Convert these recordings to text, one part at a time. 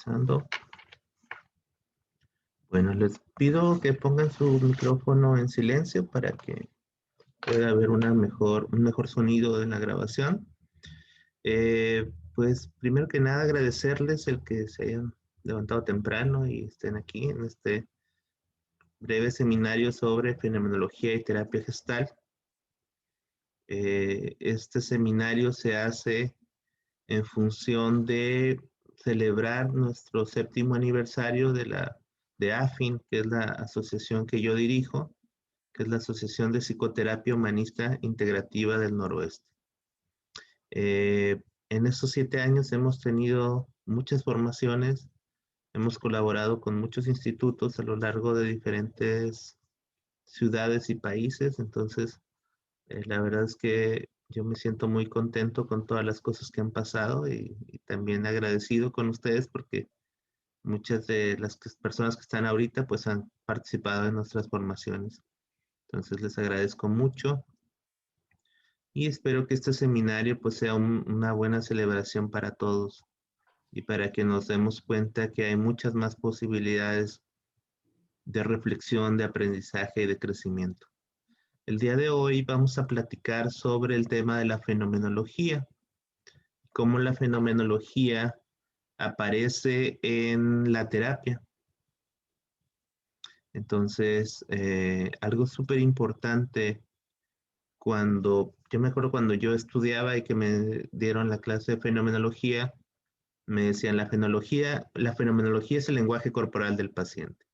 Empezando. Bueno, les pido que pongan su micrófono en silencio para que pueda haber un mejor sonido en la grabación. Pues primero que nada agradecerles el que se hayan levantado temprano y estén aquí en este breve seminario sobre fenomenología y terapia gestal. Este seminario se hace en función de celebrar nuestro 7º aniversario de AFIN, que es la asociación que yo dirijo, que es la Asociación de Psicoterapia Humanista Integrativa del Noroeste. En estos 7 años hemos tenido muchas formaciones, hemos colaborado con muchos institutos a lo largo de diferentes ciudades y países, entonces la verdad es que yo me siento muy contento con todas las cosas que han pasado y también agradecido con ustedes porque muchas de las personas que están ahorita pues han participado en nuestras formaciones. Entonces les agradezco mucho y espero que este seminario pues sea una buena celebración para todos y para que nos demos cuenta que hay muchas más posibilidades de reflexión, de aprendizaje y de crecimiento. El día de hoy vamos a platicar sobre el tema de la fenomenología, cómo la fenomenología aparece en la terapia. Entonces, algo súper importante yo me acuerdo cuando yo estudiaba y que me dieron la clase de fenomenología, me decían la fenomenología es el lenguaje corporal del paciente.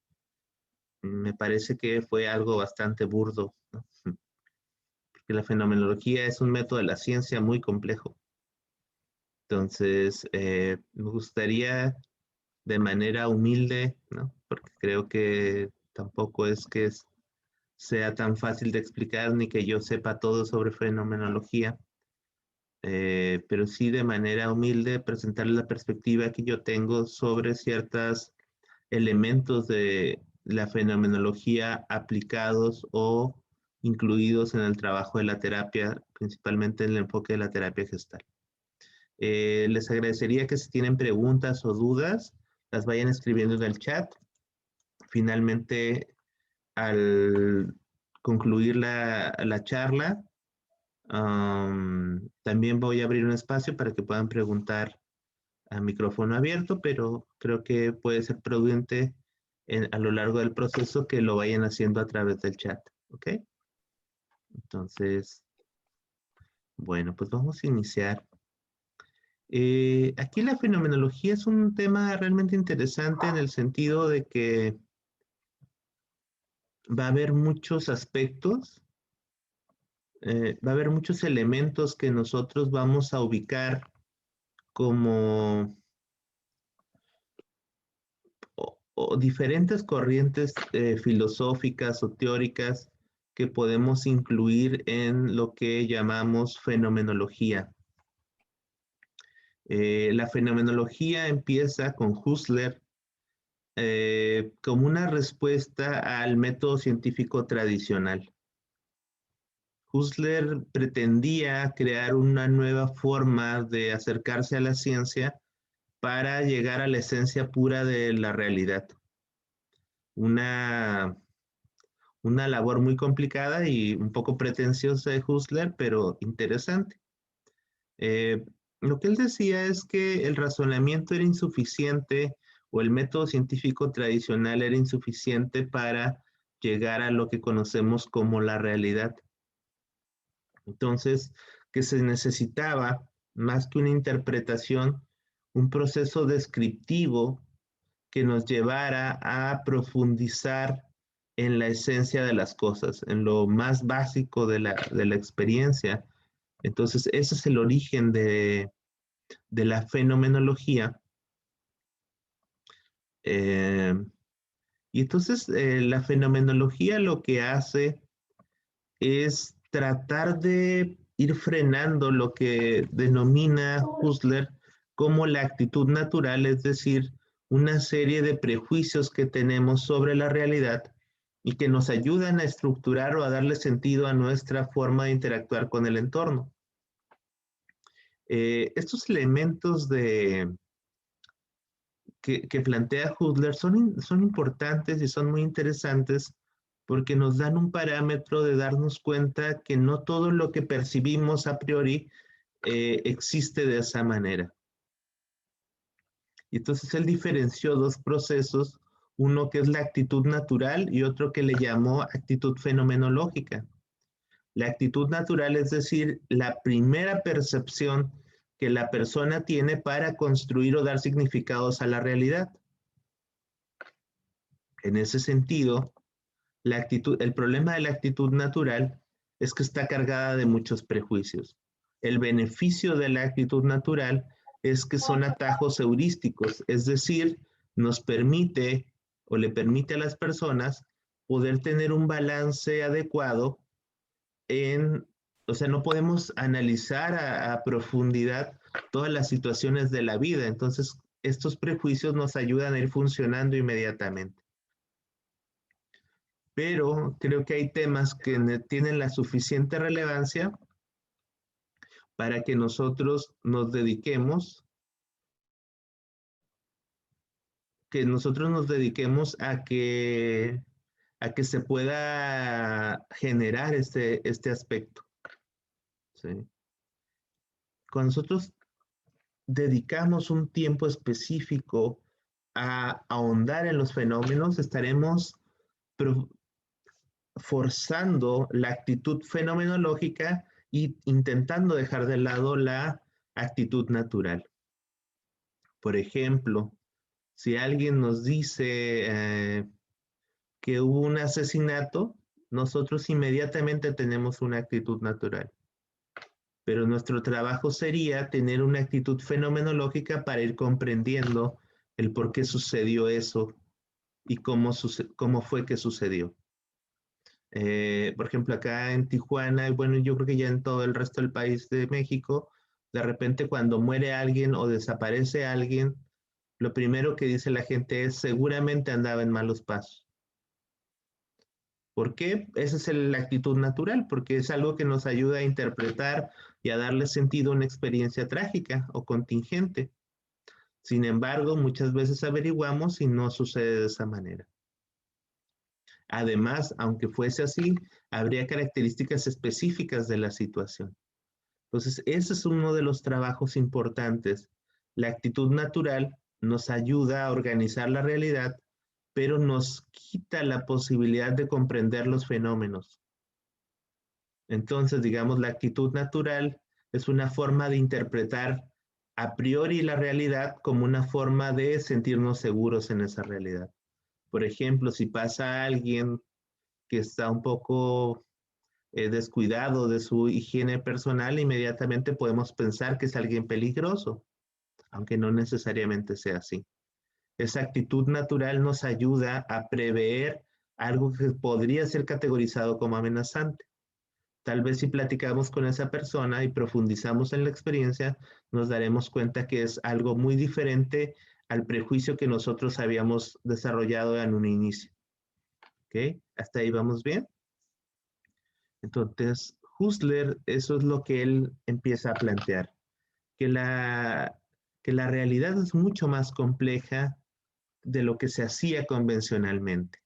Me parece que fue algo bastante burdo, ¿no? Porque la fenomenología es un método de la ciencia muy complejo. Entonces, me gustaría de manera humilde, ¿no? Porque creo que tampoco es que sea tan fácil de explicar ni que yo sepa todo sobre fenomenología, pero sí de manera humilde presentarles la perspectiva que yo tengo sobre ciertos elementos de la fenomenología aplicados o incluidos en el trabajo de la terapia, principalmente en el enfoque de la terapia gestal. Les agradecería que si tienen preguntas o dudas, las vayan escribiendo en el chat. Finalmente, al concluir la charla, también voy a abrir un espacio para que puedan preguntar a micrófono abierto, pero creo que puede ser prudente a lo largo del proceso que lo vayan haciendo a través del chat, ¿ok? Entonces, bueno, pues vamos a iniciar. Aquí la fenomenología es un tema realmente interesante en el sentido de que va a haber muchos aspectos, va a haber muchos elementos que nosotros vamos a ubicar como o diferentes corrientes filosóficas o teóricas que podemos incluir en lo que llamamos fenomenología. La fenomenología empieza con Husserl como una respuesta al método científico tradicional. Husserl pretendía crear una nueva forma de acercarse a la ciencia para llegar a la esencia pura de la realidad. Una labor muy complicada y un poco pretenciosa de Husserl, pero interesante. Lo que él decía es que el razonamiento era insuficiente o el método científico tradicional era insuficiente para llegar a lo que conocemos como la realidad. Entonces, que se necesitaba, más que una interpretación, un proceso descriptivo que nos llevara a profundizar en la esencia de las cosas, en lo más básico de la experiencia. Entonces, ese es el origen de la fenomenología. Eh, y entonces, la fenomenología lo que hace es tratar de ir frenando lo que denomina Husserl como la actitud natural, es decir, una serie de prejuicios que tenemos sobre la realidad y que nos ayudan a estructurar o a darle sentido a nuestra forma de interactuar con el entorno. Estos elementos que plantea Husserl son importantes y son muy interesantes porque nos dan un parámetro de darnos cuenta que no todo lo que percibimos a priori existe de esa manera. Y entonces él diferenció dos procesos, uno que es la actitud natural y otro que le llamó actitud fenomenológica. La actitud natural es decir, la primera percepción que la persona tiene para construir o dar significados a la realidad. En ese sentido, el problema de la actitud natural es que está cargada de muchos prejuicios. El beneficio de la actitud natural es que son atajos heurísticos, es decir, nos permite o le permite a las personas poder tener un balance adecuado o sea, no podemos analizar a profundidad todas las situaciones de la vida, entonces estos prejuicios nos ayudan a ir funcionando inmediatamente. Pero creo que hay temas que tienen la suficiente relevancia para que nosotros nos dediquemos, a que se pueda generar este aspecto. ¿Sí? Cuando nosotros dedicamos un tiempo específico a ahondar en los fenómenos, estaremos forzando la actitud fenomenológica e intentando dejar de lado la actitud natural. Por ejemplo, si alguien nos dice que hubo un asesinato, nosotros inmediatamente tenemos una actitud natural. Pero nuestro trabajo sería tener una actitud fenomenológica para ir comprendiendo el por qué sucedió eso y cómo fue que sucedió. Por ejemplo, acá en Tijuana, y bueno, yo creo que ya en todo el resto del país de México, de repente cuando muere alguien o desaparece alguien, lo primero que dice la gente es seguramente andaba en malos pasos. ¿Por qué? Esa es la actitud natural, porque es algo que nos ayuda a interpretar y a darle sentido a una experiencia trágica o contingente. Sin embargo, muchas veces averiguamos y no sucede de esa manera. Además, aunque fuese así, habría características específicas de la situación. Entonces, ese es uno de los trabajos importantes. La actitud natural nos ayuda a organizar la realidad, pero nos quita la posibilidad de comprender los fenómenos. Entonces, digamos, la actitud natural es una forma de interpretar a priori la realidad como una forma de sentirnos seguros en esa realidad. Por ejemplo, si pasa alguien que está un poco descuidado de su higiene personal, inmediatamente podemos pensar que es alguien peligroso, aunque no necesariamente sea así. Esa actitud natural nos ayuda a prever algo que podría ser categorizado como amenazante. Tal vez si platicamos con esa persona y profundizamos en la experiencia, nos daremos cuenta que es algo muy diferente al prejuicio que nosotros habíamos desarrollado en un inicio. ¿Ok? ¿Hasta ahí vamos bien? Entonces, Husserl, eso es lo que él empieza a plantear, que la realidad es mucho más compleja de lo que se hacía convencionalmente.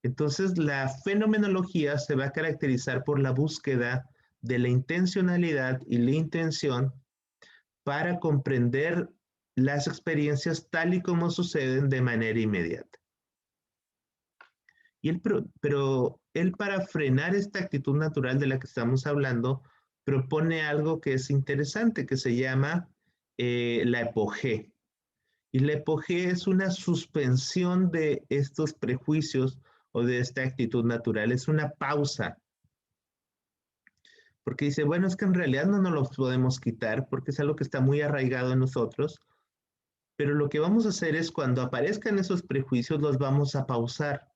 Entonces, la fenomenología se va a caracterizar por la búsqueda de la intencionalidad y la intención para comprender las experiencias tal y como suceden de manera inmediata. Pero él para frenar esta actitud natural de la que estamos hablando, propone algo que es interesante, que se llama la epogé. Y la epogé es una suspensión de estos prejuicios o de esta actitud natural, es una pausa. Porque dice, bueno, es que en realidad no nos los podemos quitar porque es algo que está muy arraigado en nosotros, pero lo que vamos a hacer es cuando aparezcan esos prejuicios los vamos a pausar,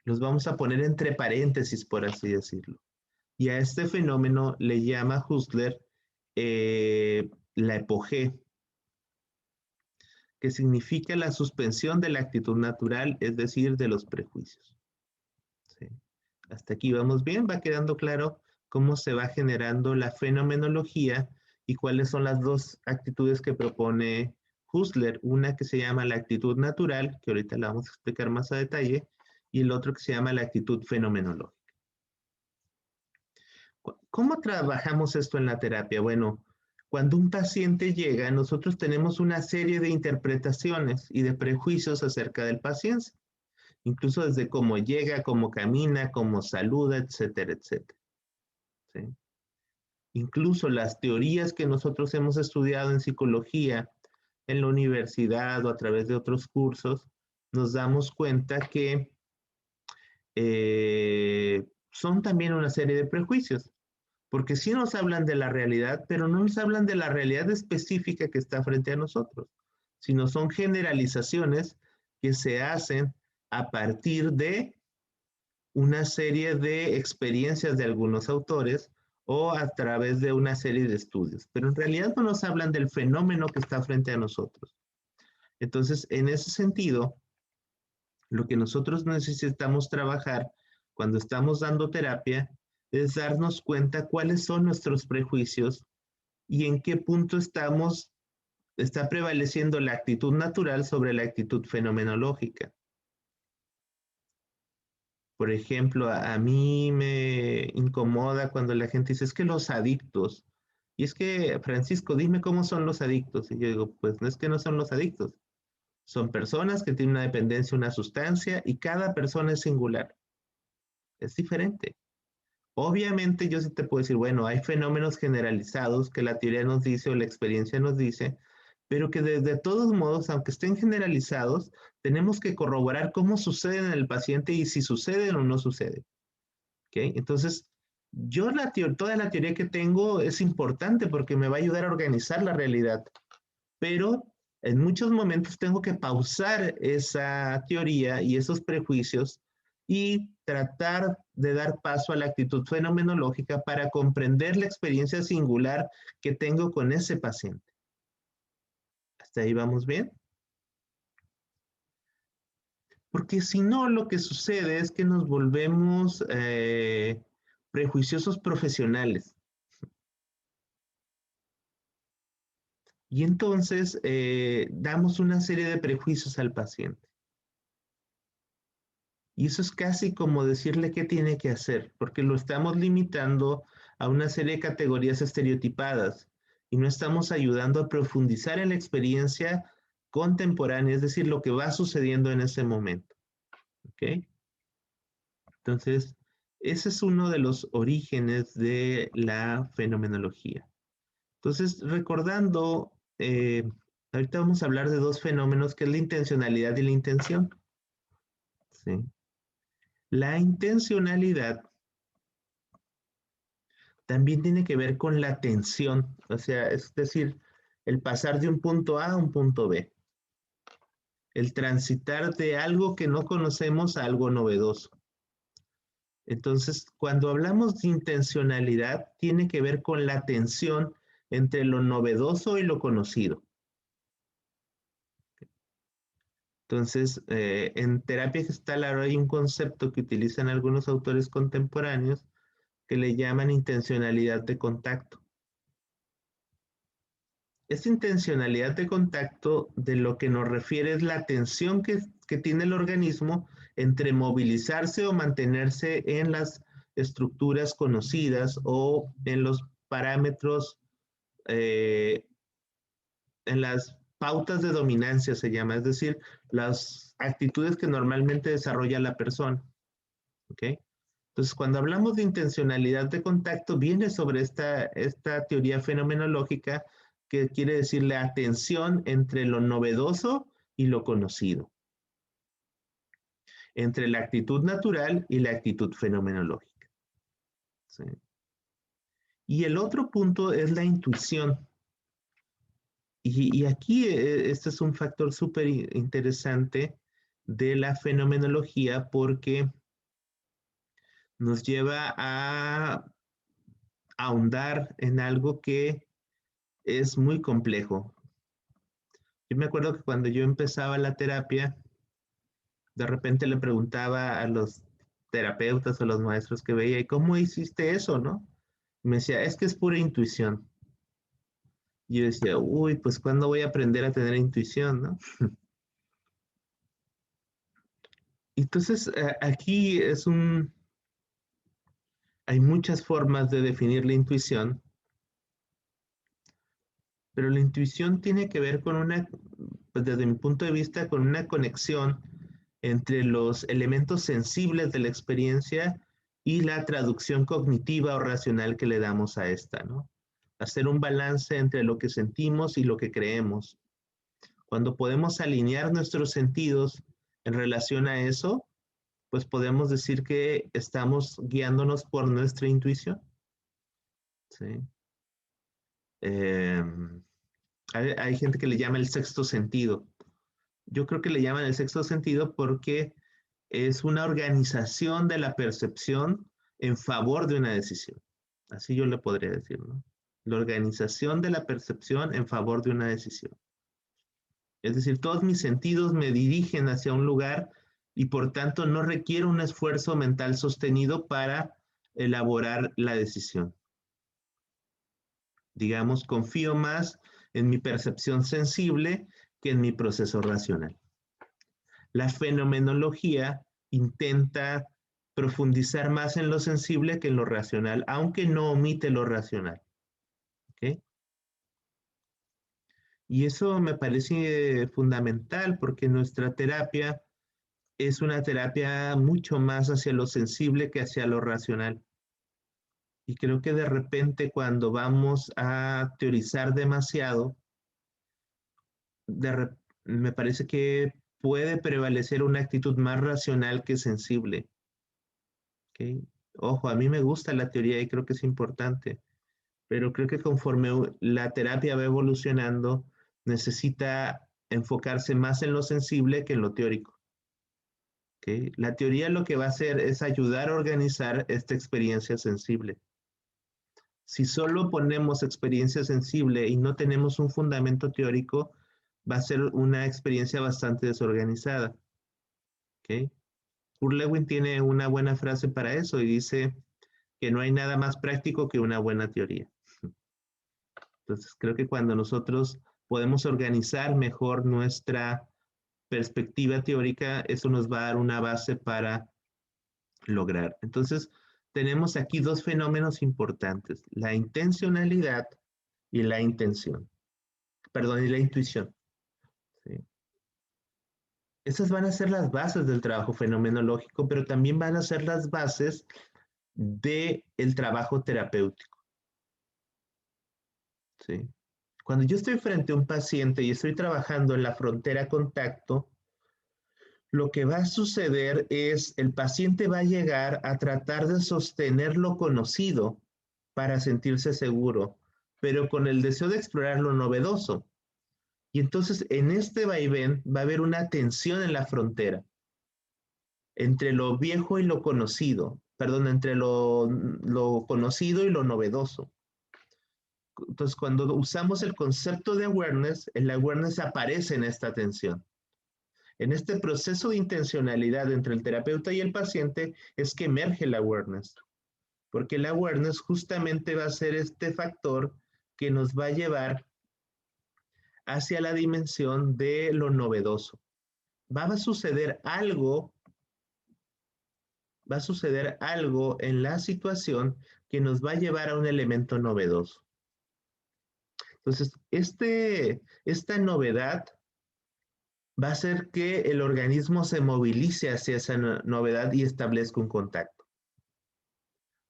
los vamos a poner entre paréntesis, por así decirlo. Y a este fenómeno le llama Husserl la epogé, que significa la suspensión de la actitud natural, es decir, de los prejuicios. ¿Sí? Hasta aquí vamos bien, va quedando claro cómo se va generando la fenomenología y cuáles son las dos actitudes que propone Husserl, una que se llama la actitud natural, que ahorita la vamos a explicar más a detalle, y el otro que se llama la actitud fenomenológica. ¿Cómo trabajamos esto en la terapia? Bueno, cuando un paciente llega, nosotros tenemos una serie de interpretaciones y de prejuicios acerca del paciente, incluso desde cómo llega, cómo camina, cómo saluda, etcétera, etcétera. ¿Sí? Incluso las teorías que nosotros hemos estudiado en psicología, en la universidad o a través de otros cursos, nos damos cuenta que son también una serie de prejuicios, porque sí nos hablan de la realidad, pero no nos hablan de la realidad específica que está frente a nosotros, sino son generalizaciones que se hacen a partir de una serie de experiencias de algunos autores o a través de una serie de estudios, pero en realidad no nos hablan del fenómeno que está frente a nosotros. Entonces, en ese sentido, lo que nosotros necesitamos trabajar cuando estamos dando terapia es darnos cuenta cuáles son nuestros prejuicios y en qué punto está prevaleciendo la actitud natural sobre la actitud fenomenológica. Por ejemplo, a mí me incomoda cuando la gente dice, es que los adictos, y es que, Francisco, dime cómo son los adictos. Y yo digo, pues no es que no son los adictos, son personas que tienen una dependencia a una sustancia y cada persona es singular, es diferente. Obviamente yo sí te puedo decir, bueno, hay fenómenos generalizados que la teoría nos dice o la experiencia nos dice, pero que de todos modos, aunque estén generalizados, tenemos que corroborar cómo sucede en el paciente y si sucede o no sucede. ¿Okay? Entonces, toda la teoría que tengo es importante porque me va a ayudar a organizar la realidad, pero en muchos momentos tengo que pausar esa teoría y esos prejuicios y tratar de dar paso a la actitud fenomenológica para comprender la experiencia singular que tengo con ese paciente. ¿Hasta ahí vamos bien? Porque si no, lo que sucede es que nos volvemos prejuiciosos profesionales. Y entonces damos una serie de prejuicios al paciente. Y eso es casi como decirle qué tiene que hacer, porque lo estamos limitando a una serie de categorías estereotipadas y no estamos ayudando a profundizar en la experiencia contemporánea, es decir, lo que va sucediendo en ese momento. ¿Ok? Entonces, ese es uno de los orígenes de la fenomenología. Entonces, recordando, ahorita vamos a hablar de dos fenómenos, que es la intencionalidad y la intención. ¿Sí? La intencionalidad también tiene que ver con la atención, o sea, es decir, el pasar de un punto A a un punto B, el transitar de algo que no conocemos a algo novedoso. Entonces, cuando hablamos de intencionalidad, tiene que ver con la tensión entre lo novedoso y lo conocido. Entonces, en terapia gestal ahora hay un concepto que utilizan algunos autores contemporáneos que le llaman intencionalidad de contacto. Esta intencionalidad de contacto de lo que nos refiere es la tensión que tiene el organismo entre movilizarse o mantenerse en las estructuras conocidas o en los parámetros, en las pautas de dominancia se llama, es decir, las actitudes que normalmente desarrolla la persona. ¿Ok? Entonces, cuando hablamos de intencionalidad de contacto, viene sobre esta teoría fenomenológica que quiere decir la atención entre lo novedoso y lo conocido, entre la actitud natural y la actitud fenomenológica. ¿Sí? Y el otro punto es la intuición. Y aquí este es un factor súper interesante de la fenomenología porque nos lleva a ahondar en algo que es muy complejo. Yo me acuerdo que cuando yo empezaba la terapia, de repente le preguntaba a los terapeutas o los maestros que veía, ¿y cómo hiciste eso, no? Y me decía, es que es pura intuición. Y yo decía, uy, pues ¿cuándo voy a aprender a tener intuición, no? Entonces, aquí hay muchas formas de definir la intuición, pero la intuición tiene que ver con pues desde mi punto de vista, con una conexión entre los elementos sensibles de la experiencia y la traducción cognitiva o racional que le damos a esta, ¿no? Hacer un balance entre lo que sentimos y lo que creemos. Cuando podemos alinear nuestros sentidos en relación a eso, pues podemos decir que estamos guiándonos por nuestra intuición. ¿Sí? Eh, hay gente que le llama el sexto sentido. Yo creo que le llaman el sexto sentido porque es una organización de la percepción en favor de una decisión. Así yo le podría decir, ¿no? La organización de la percepción en favor de una decisión. Es decir, todos mis sentidos me dirigen hacia un lugar y por tanto no requiero un esfuerzo mental sostenido para elaborar la decisión. Digamos, confío más en mi percepción sensible que en mi proceso racional. La fenomenología intenta profundizar más en lo sensible que en lo racional, aunque no omite lo racional. ¿Okay? Y eso me parece fundamental porque nuestra terapia es una terapia mucho más hacia lo sensible que hacia lo racional. Y creo que de repente cuando vamos a teorizar demasiado, me parece que puede prevalecer una actitud más racional que sensible. ¿Okay? Ojo, a mí me gusta la teoría y creo que es importante, pero creo que conforme la terapia va evolucionando, necesita enfocarse más en lo sensible que en lo teórico. ¿Okay? La teoría lo que va a hacer es ayudar a organizar esta experiencia sensible. Si solo ponemos experiencia sensible y no tenemos un fundamento teórico, va a ser una experiencia bastante desorganizada. ¿Okay? Kurt Lewin tiene una buena frase para eso y dice que no hay nada más práctico que una buena teoría. Entonces, creo que cuando nosotros podemos organizar mejor nuestra perspectiva teórica, eso nos va a dar una base para lograr. Entonces, tenemos aquí dos fenómenos importantes, la intencionalidad y la intención. Perdón, y la intuición. ¿Sí? Esas van a ser las bases del trabajo fenomenológico, pero también van a ser las bases del trabajo terapéutico. ¿Sí? Cuando yo estoy frente a un paciente y estoy trabajando en la frontera contacto, lo que va a suceder es el paciente va a llegar a tratar de sostener lo conocido para sentirse seguro, pero con el deseo de explorar lo novedoso. Y entonces en este vaivén va a haber una tensión en la frontera entre lo viejo y lo conocido, perdón, entre lo conocido y lo novedoso. Entonces, cuando usamos el concepto de awareness, el awareness aparece en esta tensión. En este proceso de intencionalidad entre el terapeuta y el paciente es que emerge el awareness, porque el awareness justamente va a ser este factor que nos va a llevar hacia la dimensión de lo novedoso. Va a suceder algo en la situación que nos va a llevar a un elemento novedoso. Entonces, esta novedad va a hacer que el organismo se movilice hacia esa novedad y establezca un contacto.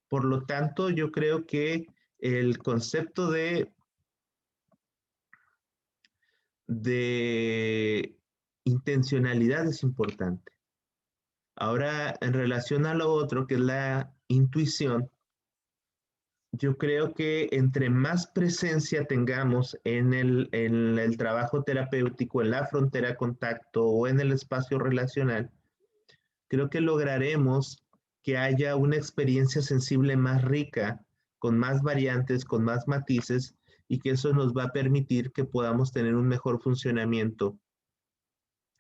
Por lo tanto, yo creo que el concepto de intencionalidad es importante. Ahora, en relación a lo otro, que es la intuición, yo creo que entre más presencia tengamos en el trabajo terapéutico, en la frontera contacto o en el espacio relacional, creo que lograremos que haya una experiencia sensible más rica, con más variantes, con más matices, y que eso nos va a permitir que podamos tener un mejor funcionamiento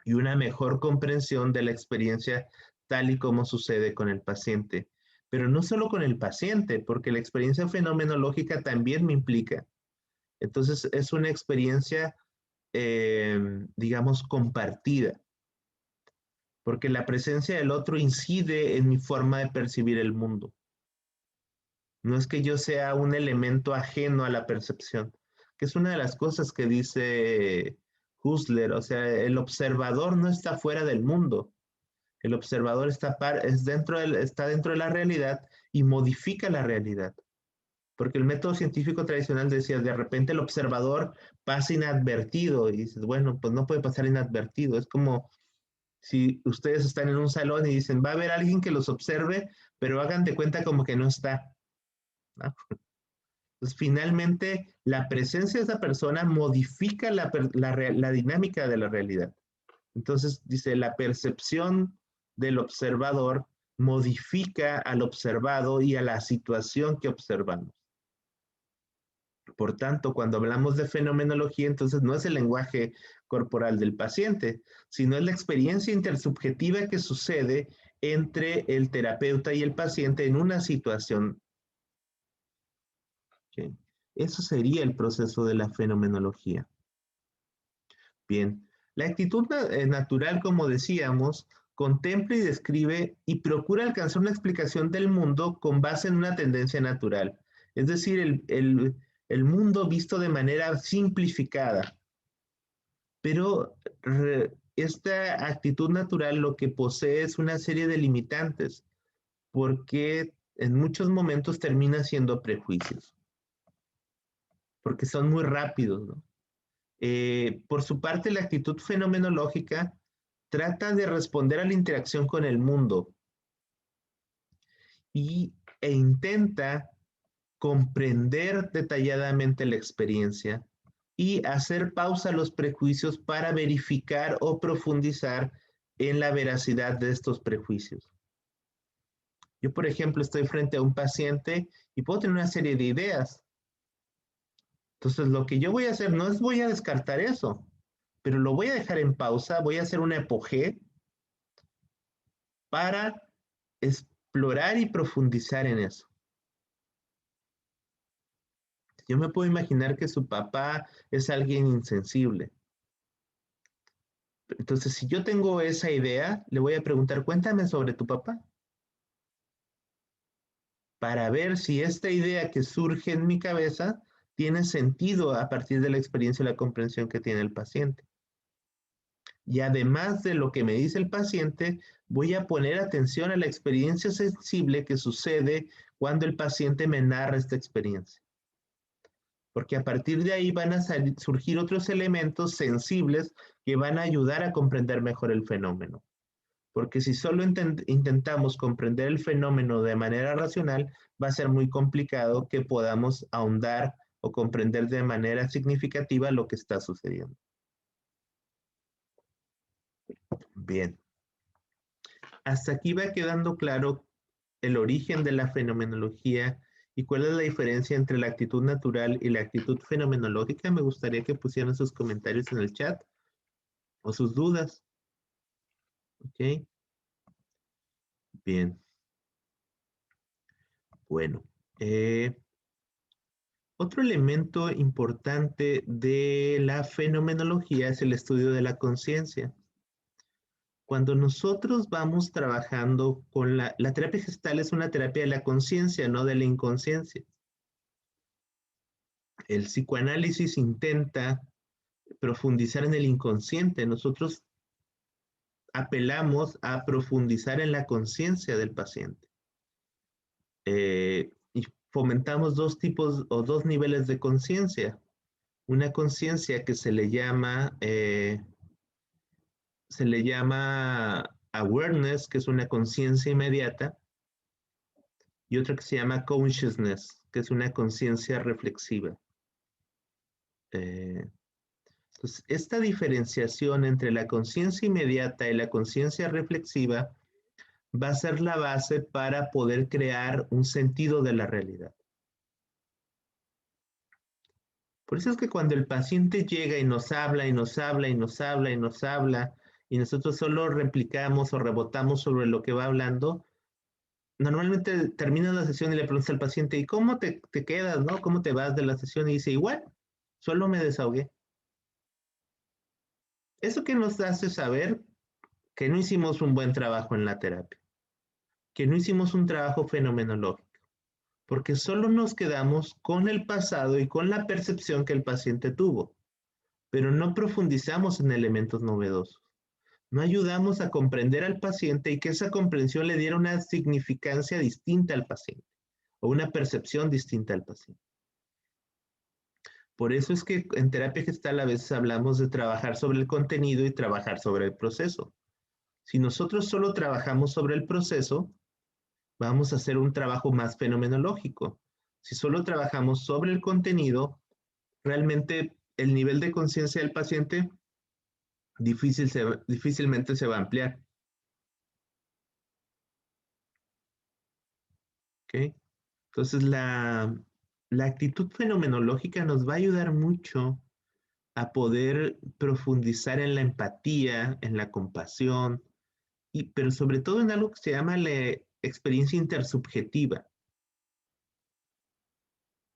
y una mejor comprensión de la experiencia tal y como sucede con el paciente. Pero no solo con el paciente, porque la experiencia fenomenológica también me implica. Entonces es una experiencia, digamos, compartida, porque la presencia del otro incide en mi forma de percibir el mundo. No es que yo sea un elemento ajeno a la percepción, que es una de las cosas que dice Husserl, o sea, el observador no está fuera del mundo, el observador está dentro de la realidad y modifica la realidad. Porque el método científico tradicional decía, de repente el observador pasa inadvertido y dices, bueno, pues no puede pasar inadvertido. Es como si ustedes están en un salón y dicen, va a haber alguien que los observe, pero hagan de cuenta como que no está, ¿no? Entonces, finalmente, la presencia de esa persona modifica la dinámica de la realidad. Entonces, dice, la percepción del observador modifica al observado y a la situación que observamos. Por tanto, cuando hablamos de fenomenología, entonces no es el lenguaje corporal del paciente, sino es la experiencia intersubjetiva que sucede entre el terapeuta y el paciente en una situación. ¿Okay? Eso sería el proceso de la fenomenología. Bien, la actitud natural, como decíamos, contempla y describe y procura alcanzar una explicación del mundo con base en una tendencia natural. Es decir, el mundo visto de manera simplificada. Pero esta actitud natural lo que posee es una serie de limitantes, porque en muchos momentos termina siendo prejuicios, porque son muy rápidos, ¿no? Por su parte, la actitud fenomenológica trata de responder a la interacción con el mundo e intenta comprender detalladamente la experiencia y hacer pausa a los prejuicios para verificar o profundizar en la veracidad de estos prejuicios. Yo, por ejemplo, estoy frente a un paciente y puedo tener una serie de ideas. Entonces, lo que yo voy a hacer no es voy a descartar eso, pero lo voy a dejar en pausa, voy a hacer una epogé para explorar y profundizar en eso. Yo me puedo imaginar que su papá es alguien insensible. Entonces, si yo tengo esa idea, le voy a preguntar, cuéntame sobre tu papá, para ver si esta idea que surge en mi cabeza tiene sentido a partir de la experiencia y la comprensión que tiene el paciente. Y además de lo que me dice el paciente, voy a poner atención a la experiencia sensible que sucede cuando el paciente me narra esta experiencia. Porque a partir de ahí van a surgir otros elementos sensibles que van a ayudar a comprender mejor el fenómeno. Porque si solo intentamos comprender el fenómeno de manera racional, va a ser muy complicado que podamos ahondar o comprender de manera significativa lo que está sucediendo. Bien. Hasta aquí va quedando claro el origen de la fenomenología y cuál es la diferencia entre la actitud natural y la actitud fenomenológica. Me gustaría que pusieran sus comentarios en el chat o sus dudas. ¿Ok? Bien. Bueno. Otro elemento importante de la fenomenología es el estudio de la conciencia. Cuando nosotros vamos trabajando con la terapia gestal es una terapia de la conciencia, no de la inconsciencia. El psicoanálisis intenta profundizar en el inconsciente. Nosotros apelamos a profundizar en la conciencia del paciente. Y fomentamos dos tipos o dos niveles de conciencia. Una conciencia que se le llama awareness, que es una conciencia inmediata, y otra que se llama consciousness, que es una conciencia reflexiva. Entonces, esta diferenciación entre la conciencia inmediata y la conciencia reflexiva va a ser la base para poder crear un sentido de la realidad. Por eso es que cuando el paciente llega y nos habla y nos habla y nos habla y nos habla y nosotros solo replicamos o rebotamos sobre lo que va hablando, normalmente termina la sesión y le preguntas al paciente, ¿y cómo te quedas, no? ¿Cómo te vas de la sesión? Y dice, igual. Solo me desahogué. Eso que nos hace saber que no hicimos un buen trabajo en la terapia, que no hicimos un trabajo fenomenológico, porque solo nos quedamos con el pasado y con la percepción que el paciente tuvo, pero no profundizamos en elementos novedosos. No ayudamos a comprender al paciente y que esa comprensión le diera una significancia distinta al paciente o una percepción distinta al paciente. Por eso es que en terapia gestal a veces hablamos de trabajar sobre el contenido y trabajar sobre el proceso. Si nosotros solo trabajamos sobre el proceso, vamos a hacer un trabajo más fenomenológico. Si solo trabajamos sobre el contenido, realmente el nivel de conciencia del paciente difícilmente se va a ampliar. ¿Okay? Entonces, la actitud fenomenológica nos va a ayudar mucho a poder profundizar en la empatía, en la compasión, pero sobre todo en algo que se llama la experiencia intersubjetiva.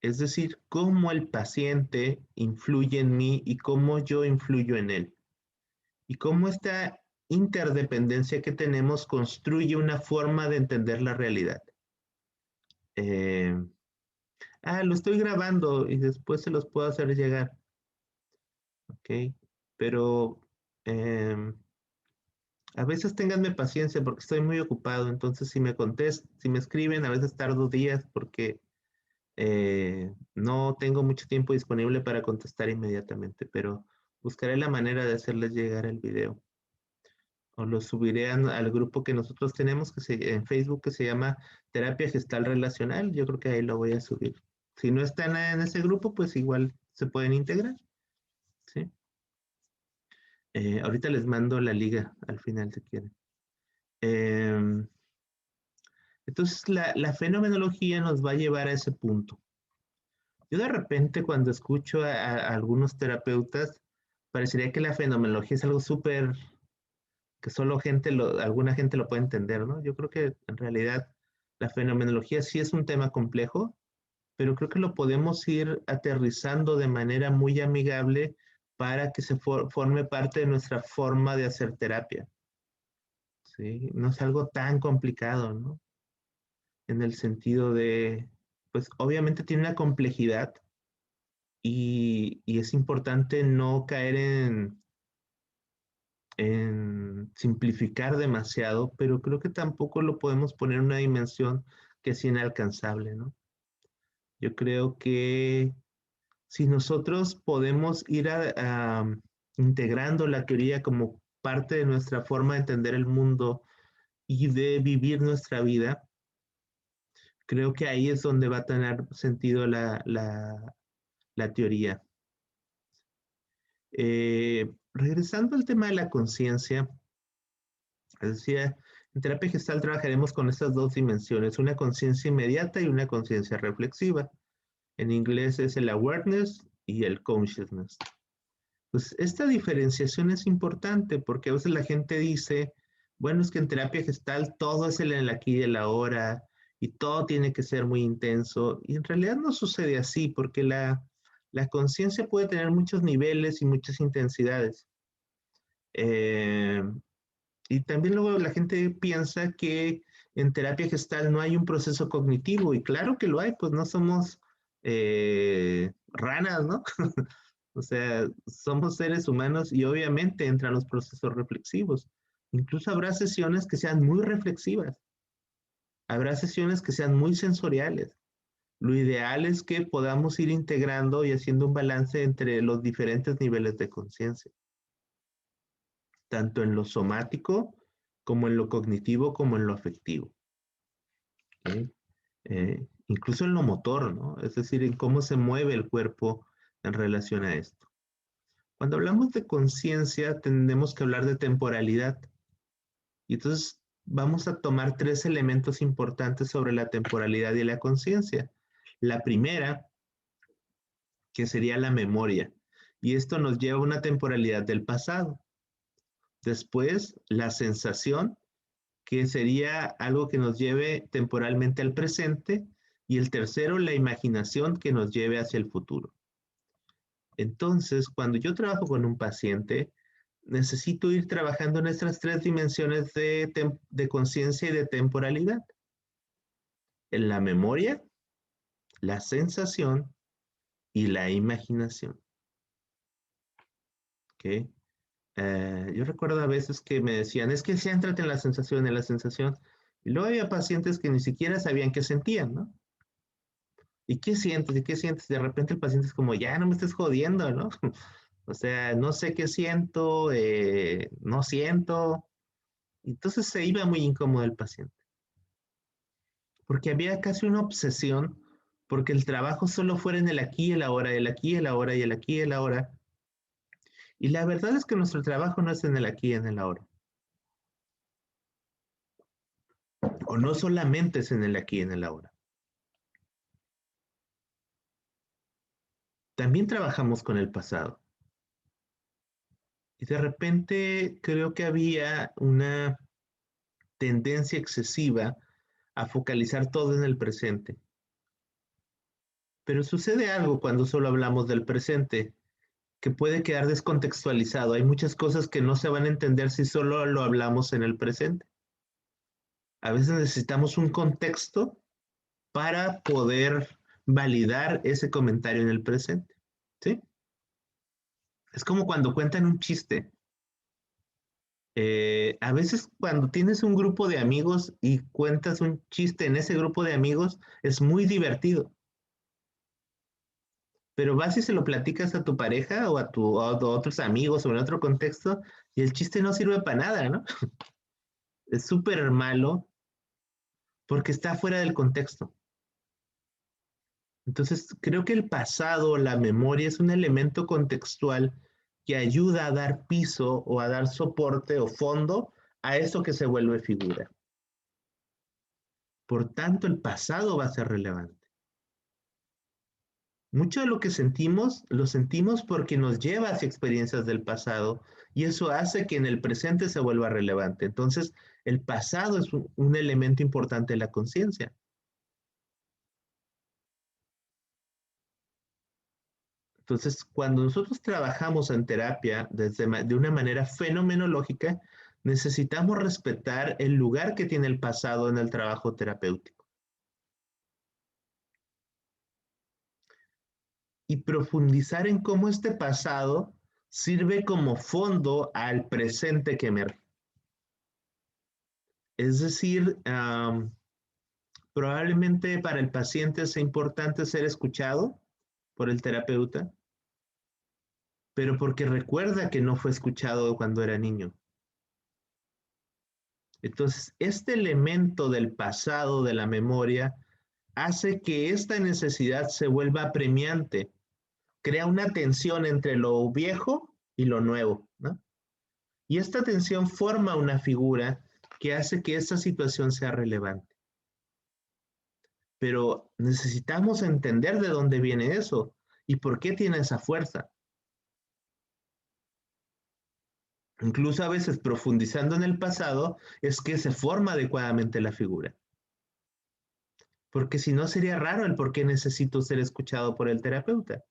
Es decir, cómo el paciente influye en mí y cómo yo influyo en él. Y cómo esta interdependencia que tenemos construye una forma de entender la realidad. Eh, lo estoy grabando y después se los puedo hacer llegar. Ok, pero a veces ténganme paciencia porque estoy muy ocupado, entonces si me escriben, a veces tardo días porque no tengo mucho tiempo disponible para contestar inmediatamente, pero buscaré la manera de hacerles llegar el video. O lo subiré al grupo que nosotros tenemos en Facebook que se llama Terapia Gestal Relacional. Yo creo que ahí lo voy a subir. Si no están en ese grupo, pues igual se pueden integrar. ¿Sí? Ahorita les mando la liga al final si quieren. Em, entonces, la fenomenología nos va a llevar a ese punto. Yo de repente cuando escucho a algunos terapeutas, parecería que la fenomenología es algo súper, que solo alguna gente lo puede entender, ¿no? Yo creo que en realidad la fenomenología sí es un tema complejo, pero creo que lo podemos ir aterrizando de manera muy amigable para que se forme parte de nuestra forma de hacer terapia, ¿sí? No es algo tan complicado, ¿no? En el sentido de, pues obviamente tiene una complejidad y es importante no caer en simplificar demasiado, pero creo que tampoco lo podemos poner en una dimensión que es inalcanzable, ¿no? Yo creo que si nosotros podemos ir integrando la teoría como parte de nuestra forma de entender el mundo y de vivir nuestra vida, creo que ahí es donde va a tener sentido la teoría. Regresando al tema de la conciencia, decía, en terapia gestal trabajaremos con estas dos dimensiones, una conciencia inmediata y una conciencia reflexiva. En inglés es el awareness y el consciousness. Pues esta diferenciación es importante porque a veces la gente dice, bueno, es que en terapia gestal todo es el aquí y el ahora y todo tiene que ser muy intenso. Y en realidad no sucede así porque la conciencia puede tener muchos niveles y muchas intensidades. Eh, y también luego la gente piensa que en terapia gestal no hay un proceso cognitivo, y claro que lo hay, pues no somos ranas, ¿no? O sea, somos seres humanos y obviamente entran los procesos reflexivos. Incluso habrá sesiones que sean muy reflexivas, habrá sesiones que sean muy sensoriales. Lo ideal es que podamos ir integrando y haciendo un balance entre los diferentes niveles de conciencia, tanto en lo somático como en lo cognitivo, como en lo afectivo. ¿Okay? Incluso en lo motor, ¿no? Es decir, en cómo se mueve el cuerpo en relación a esto. Cuando hablamos de conciencia, tenemos que hablar de temporalidad. Y entonces vamos a tomar tres elementos importantes sobre la temporalidad y la conciencia. La primera, que sería la memoria. Y esto nos lleva a una temporalidad del pasado. Después, la sensación, que sería algo que nos lleve temporalmente al presente, y el tercero, la imaginación que nos lleve hacia el futuro. Entonces, cuando yo trabajo con un paciente, necesito ir trabajando en estas tres dimensiones de conciencia y de temporalidad. En la memoria, la sensación y la imaginación. ¿Okay? Yo recuerdo a veces que me decían, es que céntrate en la sensación. Y luego había pacientes que ni siquiera sabían qué sentían, ¿no? ¿Y qué sientes? ¿Y qué sientes? De repente el paciente es como, ya no me estés jodiendo, ¿no? O sea, no sé qué siento, no siento. Entonces se iba muy incómodo el paciente, porque había casi una obsesión porque el trabajo solo fuera en el aquí y el ahora, el aquí, el ahora y el aquí y el ahora. Y la verdad es que nuestro trabajo no es en el aquí y en el ahora. O no solamente es en el aquí y en el ahora. También trabajamos con el pasado. Y de repente creo que había una tendencia excesiva a focalizar todo en el presente. Pero sucede algo cuando solo hablamos del presente, que puede quedar descontextualizado. Hay muchas cosas que no se van a entender si solo lo hablamos en el presente. A veces necesitamos un contexto para poder validar ese comentario en el presente. ¿Sí? Es como cuando cuentan un chiste. A veces cuando tienes un grupo de amigos y cuentas un chiste en ese grupo de amigos, es muy divertido. Pero vas y se lo platicas a tu pareja o a otros amigos o en otro contexto y el chiste no sirve para nada, ¿no? Es súper malo porque está fuera del contexto. Entonces, creo que el pasado, la memoria, es un elemento contextual que ayuda a dar piso o a dar soporte o fondo a eso que se vuelve figura. Por tanto, el pasado va a ser relevante. Mucho de lo que sentimos, lo sentimos porque nos lleva hacia experiencias del pasado y eso hace que en el presente se vuelva relevante. Entonces, el pasado es un elemento importante de la conciencia. Entonces, cuando nosotros trabajamos en terapia de una manera fenomenológica, necesitamos respetar el lugar que tiene el pasado en el trabajo terapéutico y profundizar en cómo este pasado sirve como fondo al presente que emerge. Es decir, probablemente para el paciente sea importante ser escuchado por el terapeuta, pero porque recuerda que no fue escuchado cuando era niño. Entonces, este elemento del pasado, de la memoria, hace que esta necesidad se vuelva apremiante, crea una tensión entre lo viejo y lo nuevo, ¿no? Y esta tensión forma una figura que hace que esta situación sea relevante. Pero necesitamos entender de dónde viene eso y por qué tiene esa fuerza. Incluso a veces profundizando en el pasado es que se forma adecuadamente la figura. Porque si no sería raro el por qué necesito ser escuchado por el terapeuta.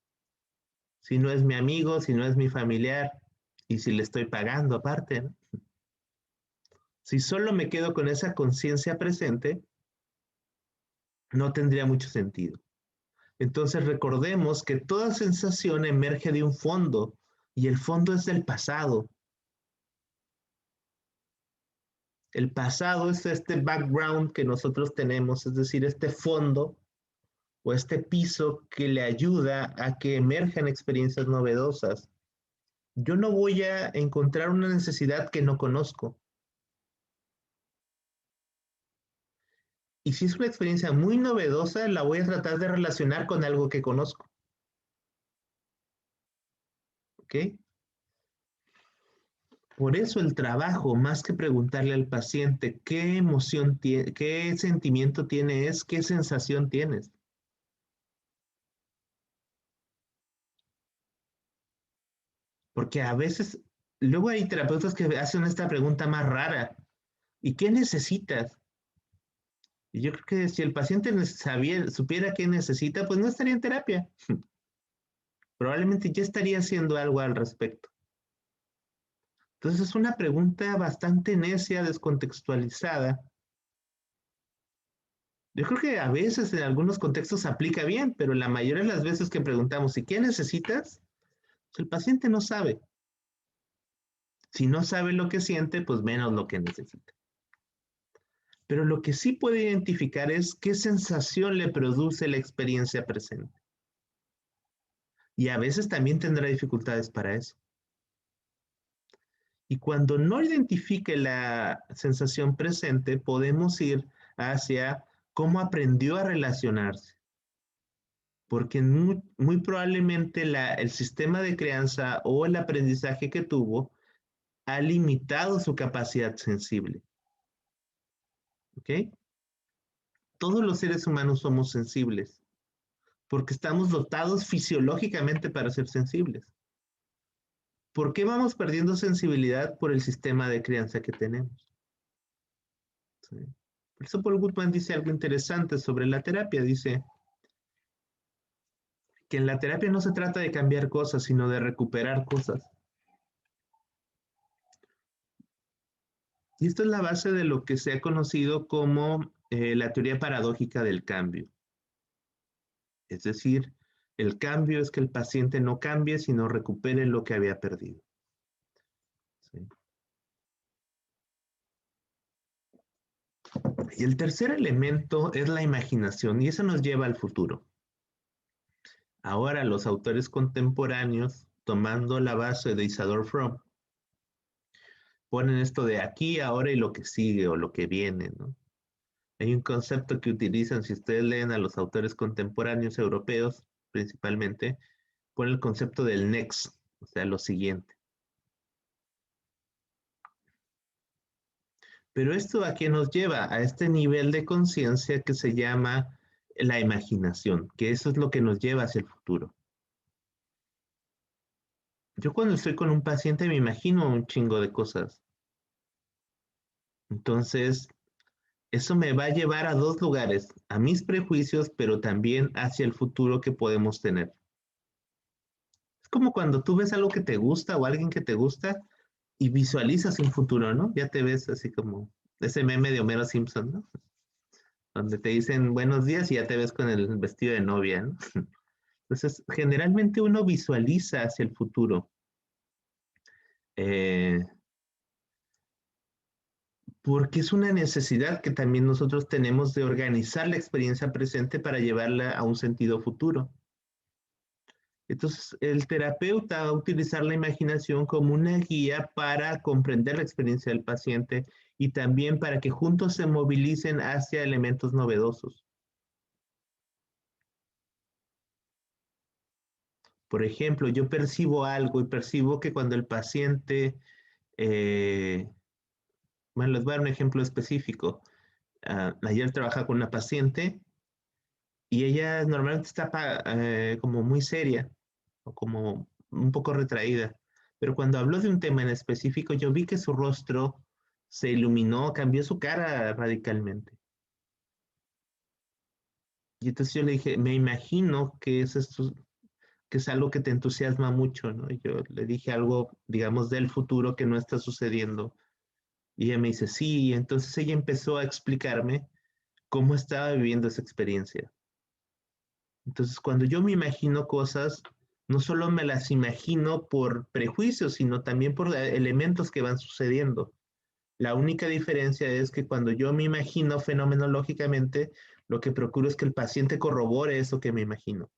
Si no es mi amigo, si no es mi familiar y si le estoy pagando aparte, ¿no? Si solo me quedo con esa conciencia presente, no tendría mucho sentido. Entonces recordemos que toda sensación emerge de un fondo y el fondo es del pasado. El pasado es este background que nosotros tenemos, es decir, este fondo o este piso que le ayuda a que emerjan experiencias novedosas. Yo no voy a encontrar una necesidad que no conozco. Y si es una experiencia muy novedosa, la voy a tratar de relacionar con algo que conozco. ¿Ok? Por eso el trabajo, más que preguntarle al paciente qué emoción tiene, qué sentimiento tiene, es qué sensación tienes. Porque a veces, luego hay terapeutas que hacen esta pregunta más rara. ¿Y qué necesitas? Y yo creo que si el paciente supiera qué necesita, pues no estaría en terapia. probablemente ya estaría haciendo algo al respecto. Entonces es una pregunta bastante necia, descontextualizada. Yo creo que a veces en algunos contextos aplica bien, pero la mayoría de las veces que preguntamos, ¿y qué necesitas? Pues el paciente no sabe. Si no sabe lo que siente, pues menos lo que necesita. Pero lo que sí puede identificar es qué sensación le produce la experiencia presente. Y a veces también tendrá dificultades para eso. Y cuando no identifique la sensación presente, podemos ir hacia cómo aprendió a relacionarse. Porque muy probablemente el sistema de crianza o el aprendizaje que tuvo ha limitado su capacidad sensible. ¿Ok? Todos los seres humanos somos sensibles porque estamos dotados fisiológicamente para ser sensibles. ¿Por qué vamos perdiendo sensibilidad? Por el sistema de crianza que tenemos. ¿Sí? Por eso Paul Goodman dice algo interesante sobre la terapia. Dice que en la terapia no se trata de cambiar cosas, sino de recuperar cosas. Y esto es la base de lo que se ha conocido como la teoría paradójica del cambio. Es decir, el cambio es que el paciente no cambie, sino recupere lo que había perdido. ¿Sí? Y el tercer elemento es la imaginación, y eso nos lleva al futuro. Ahora los autores contemporáneos, tomando la base de Isadora Fromm, ponen esto de aquí, ahora y lo que sigue o lo que viene, ¿no? Hay un concepto que utilizan, si ustedes leen a los autores contemporáneos europeos, principalmente, ponen el concepto del next, o sea, lo siguiente. Pero esto a qué nos lleva? A este nivel de conciencia que se llama la imaginación, que eso es lo que nos lleva hacia el futuro. Yo cuando estoy con un paciente me imagino un chingo de cosas. Entonces, eso me va a llevar a dos lugares, a mis prejuicios, pero también hacia el futuro que podemos tener. Es como cuando tú ves algo que te gusta o alguien que te gusta y visualizas un futuro, ¿no? Ya te ves así como ese meme de Homero Simpson, ¿no? Donde te dicen buenos días y ya te ves con el vestido de novia, ¿no? Entonces, generalmente uno visualiza hacia el futuro. Eh, porque es una necesidad que también nosotros tenemos de organizar la experiencia presente para llevarla a un sentido futuro. Entonces, el terapeuta va a utilizar la imaginación como una guía para comprender la experiencia del paciente y también para que juntos se movilicen hacia elementos novedosos. Por ejemplo, yo percibo algo y percibo que cuando el paciente, eh, bueno, les voy a dar un ejemplo específico. Ayer trabajaba con una paciente y ella normalmente está como muy seria o como un poco retraída, pero cuando habló de un tema en específico, yo vi que su rostro se iluminó, cambió su cara radicalmente. Y entonces yo le dije, me imagino que es esto, que es algo que te entusiasma mucho, ¿no? Y yo le dije algo, digamos, del futuro que no está sucediendo. Y ella me dice, sí, y entonces ella empezó a explicarme cómo estaba viviendo esa experiencia. Entonces, cuando yo me imagino cosas, no solo me las imagino por prejuicios, sino también por elementos que van sucediendo. La única diferencia es que cuando yo me imagino fenomenológicamente, lo que procuro es que el paciente corrobore eso que me imagino.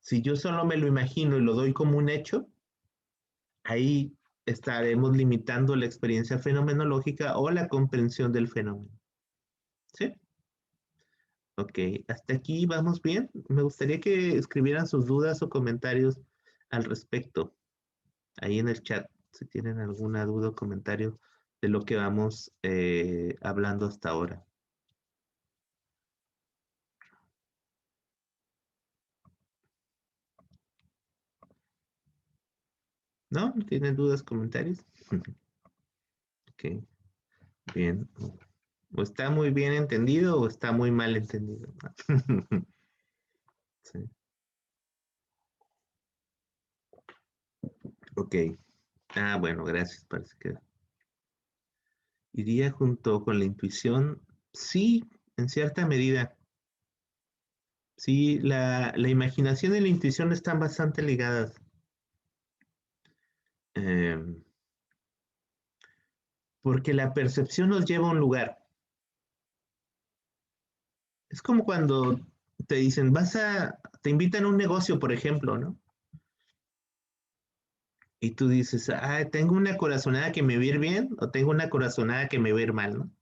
Si yo solo me lo imagino y lo doy como un hecho, ahí estaremos limitando la experiencia fenomenológica o la comprensión del fenómeno. ¿Sí? Ok, hasta aquí vamos bien. Me gustaría que escribieran sus dudas o comentarios al respecto ahí en el chat, si tienen alguna duda o comentario de lo que vamos hablando hasta ahora. ¿No? ¿No tienen dudas, comentarios? Ok, bien. O está muy bien entendido o está muy mal entendido. Sí. Ok. Bueno, gracias. Parece que iría junto con la intuición. Sí, en cierta medida. Sí, la imaginación y la intuición están bastante ligadas. Em, Porque la percepción nos lleva a un lugar. Es como cuando te dicen, te invitan a un negocio, por ejemplo, ¿no? Y tú dices, tengo una corazonada que me va a ir bien o tengo una corazonada que me va a ir mal, ¿no?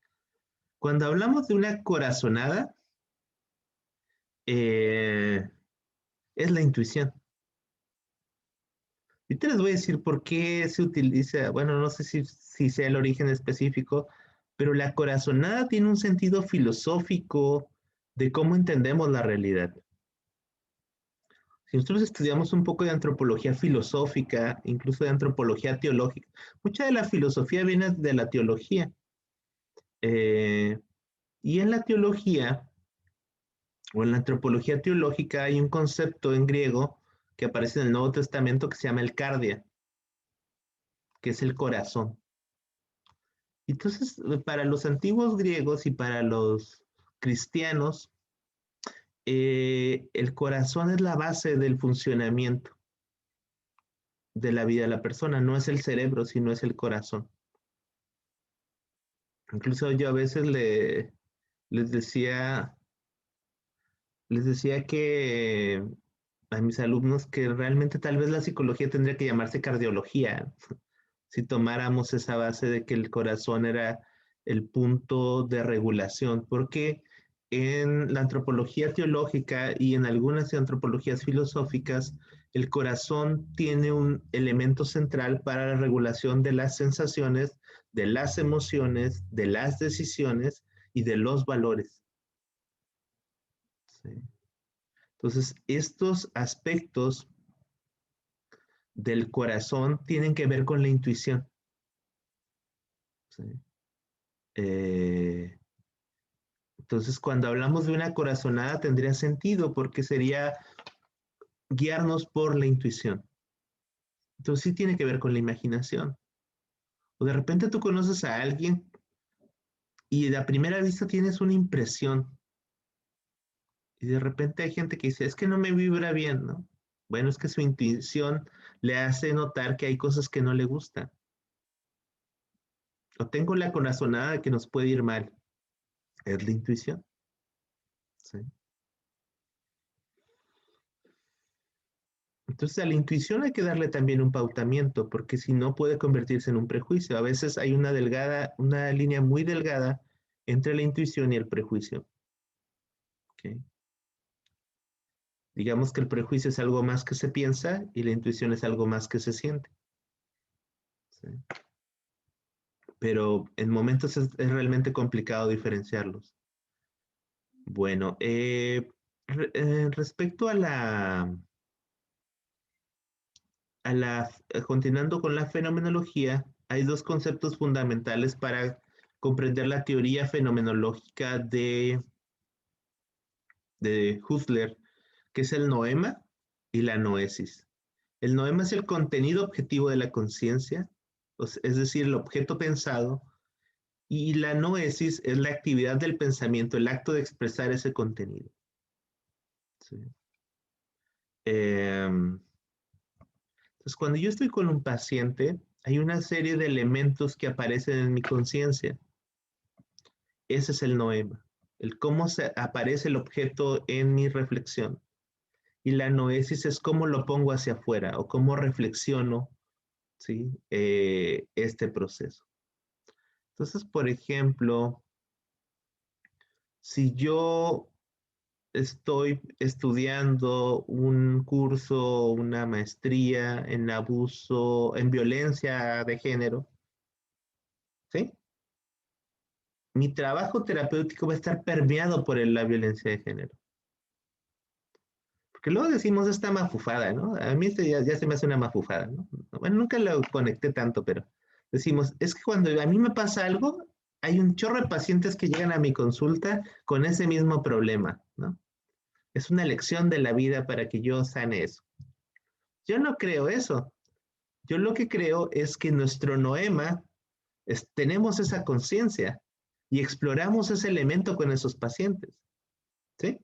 Cuando hablamos de una corazonada, eh, es la intuición. Y te les voy a decir por qué se utiliza, bueno, no sé si sea el origen específico, pero la corazonada tiene un sentido filosófico de cómo entendemos la realidad. Si nosotros estudiamos un poco de antropología filosófica, incluso de antropología teológica, mucha de la filosofía viene de la teología. Eh, y en la teología, o en la antropología teológica, hay un concepto en griego que aparece en el Nuevo Testamento que se llama el cardia, que es el corazón. Entonces, para los antiguos griegos y para los cristianos, el corazón es la base del funcionamiento de la vida de la persona, no es el cerebro, sino es el corazón. Incluso yo a veces les decía, les decía que a mis alumnos que realmente tal vez la psicología tendría que llamarse cardiología, si tomáramos esa base de que el corazón era el punto de regulación, porque en la antropología teológica y en algunas antropologías filosóficas, el corazón tiene un elemento central para la regulación de las sensaciones, de las emociones, de las decisiones y de los valores. ¿Sí? Entonces, estos aspectos del corazón tienen que ver con la intuición. ¿Sí? Eh, entonces, cuando hablamos de una corazonada tendría sentido porque sería guiarnos por la intuición. Entonces, sí tiene que ver con la imaginación. O de repente tú conoces a alguien y a primera vista tienes una impresión y de repente hay gente que dice, es que no me vibra bien, ¿no? Bueno, es que su intuición le hace notar que hay cosas que no le gustan. O tengo la corazonada que nos puede ir mal. Es la intuición. ¿Sí? Entonces a la intuición hay que darle también un pautamiento, porque si no puede convertirse en un prejuicio. A veces hay una línea muy delgada entre la intuición y el prejuicio. ¿Ok? Digamos que el prejuicio es algo más que se piensa y la intuición es algo más que se siente. ¿Sí? Pero en momentos es realmente complicado diferenciarlos. Bueno, respecto continuando con la fenomenología, hay dos conceptos fundamentales para comprender la teoría fenomenológica de Husserl, que es el noema y la noesis. El noema es el contenido objetivo de la conciencia, es decir, el objeto pensado, y la noesis es la actividad del pensamiento, el acto de expresar ese contenido. ¿Sí? Entonces, cuando yo estoy con un paciente, hay una serie de elementos que aparecen en mi conciencia. Ese es el noema, el cómo aparece el objeto en mi reflexión. Y la noesis es cómo lo pongo hacia afuera o cómo reflexiono, ¿sí? Este proceso. Entonces, por ejemplo, si yo estoy estudiando un curso, una maestría en abuso, en violencia de género, ¿sí? Mi trabajo terapéutico va a estar permeado por la violencia de género. Porque luego decimos esta mafufada, ¿no? A mí ya se me hace una mafufada, ¿no? Bueno, nunca lo conecté tanto, pero decimos, es que cuando a mí me pasa algo, hay un chorro de pacientes que llegan a mi consulta con ese mismo problema, ¿no? Es una lección de la vida para que yo sane eso. Yo no creo eso. Yo lo que creo es que nuestro noema tenemos esa conciencia y exploramos ese elemento con esos pacientes, ¿sí?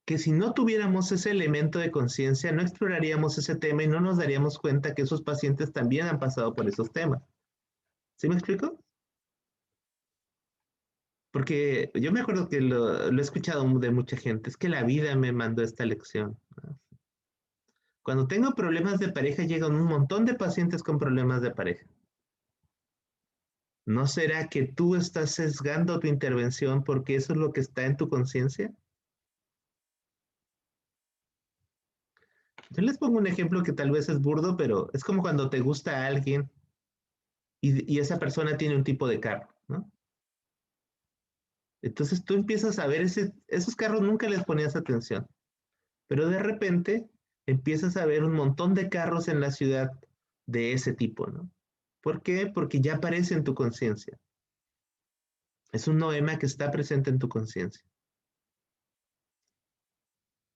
Que si no tuviéramos ese elemento de conciencia, no exploraríamos ese tema y no nos daríamos cuenta que esos pacientes también han pasado por esos temas. ¿Sí me explico? Porque yo me acuerdo que lo he escuchado de mucha gente, es que la vida me mandó esta lección, ¿no? Cuando tengo problemas de pareja, llegan un montón de pacientes con problemas de pareja. ¿No será que tú estás sesgando tu intervención porque eso es lo que está en tu conciencia? Yo les pongo un ejemplo que tal vez es burdo, pero es como cuando te gusta a alguien y esa persona tiene un tipo de carro, ¿no? Entonces tú empiezas a ver esos carros, nunca les ponías atención, pero de repente empiezas a ver un montón de carros en la ciudad de ese tipo, ¿no? ¿Por qué? Porque ya aparece en tu conciencia. Es un noema que está presente en tu conciencia,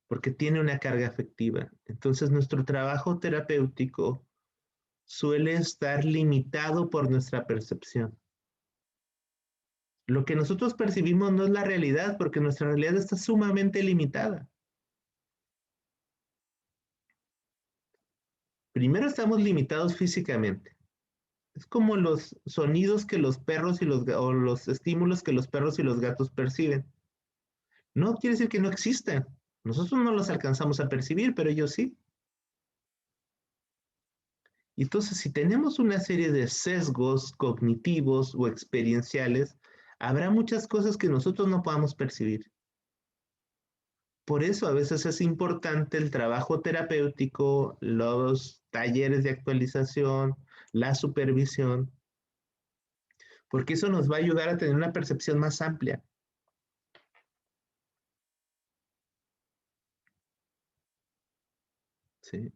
porque tiene una carga afectiva. Entonces nuestro trabajo terapéutico suele estar limitado por nuestra percepción. Lo que nosotros percibimos no es la realidad, porque nuestra realidad está sumamente limitada. Primero estamos limitados físicamente. Es como los sonidos que los perros o los estímulos que los perros y los gatos perciben. No quiere decir que no existan. Nosotros no los alcanzamos a percibir, pero ellos sí. Entonces, si tenemos una serie de sesgos cognitivos o experienciales, habrá muchas cosas que nosotros no podamos percibir. Por eso a veces es importante el trabajo terapéutico, los talleres de actualización, la supervisión, porque eso nos va a ayudar a tener una percepción más amplia. ¿Sí?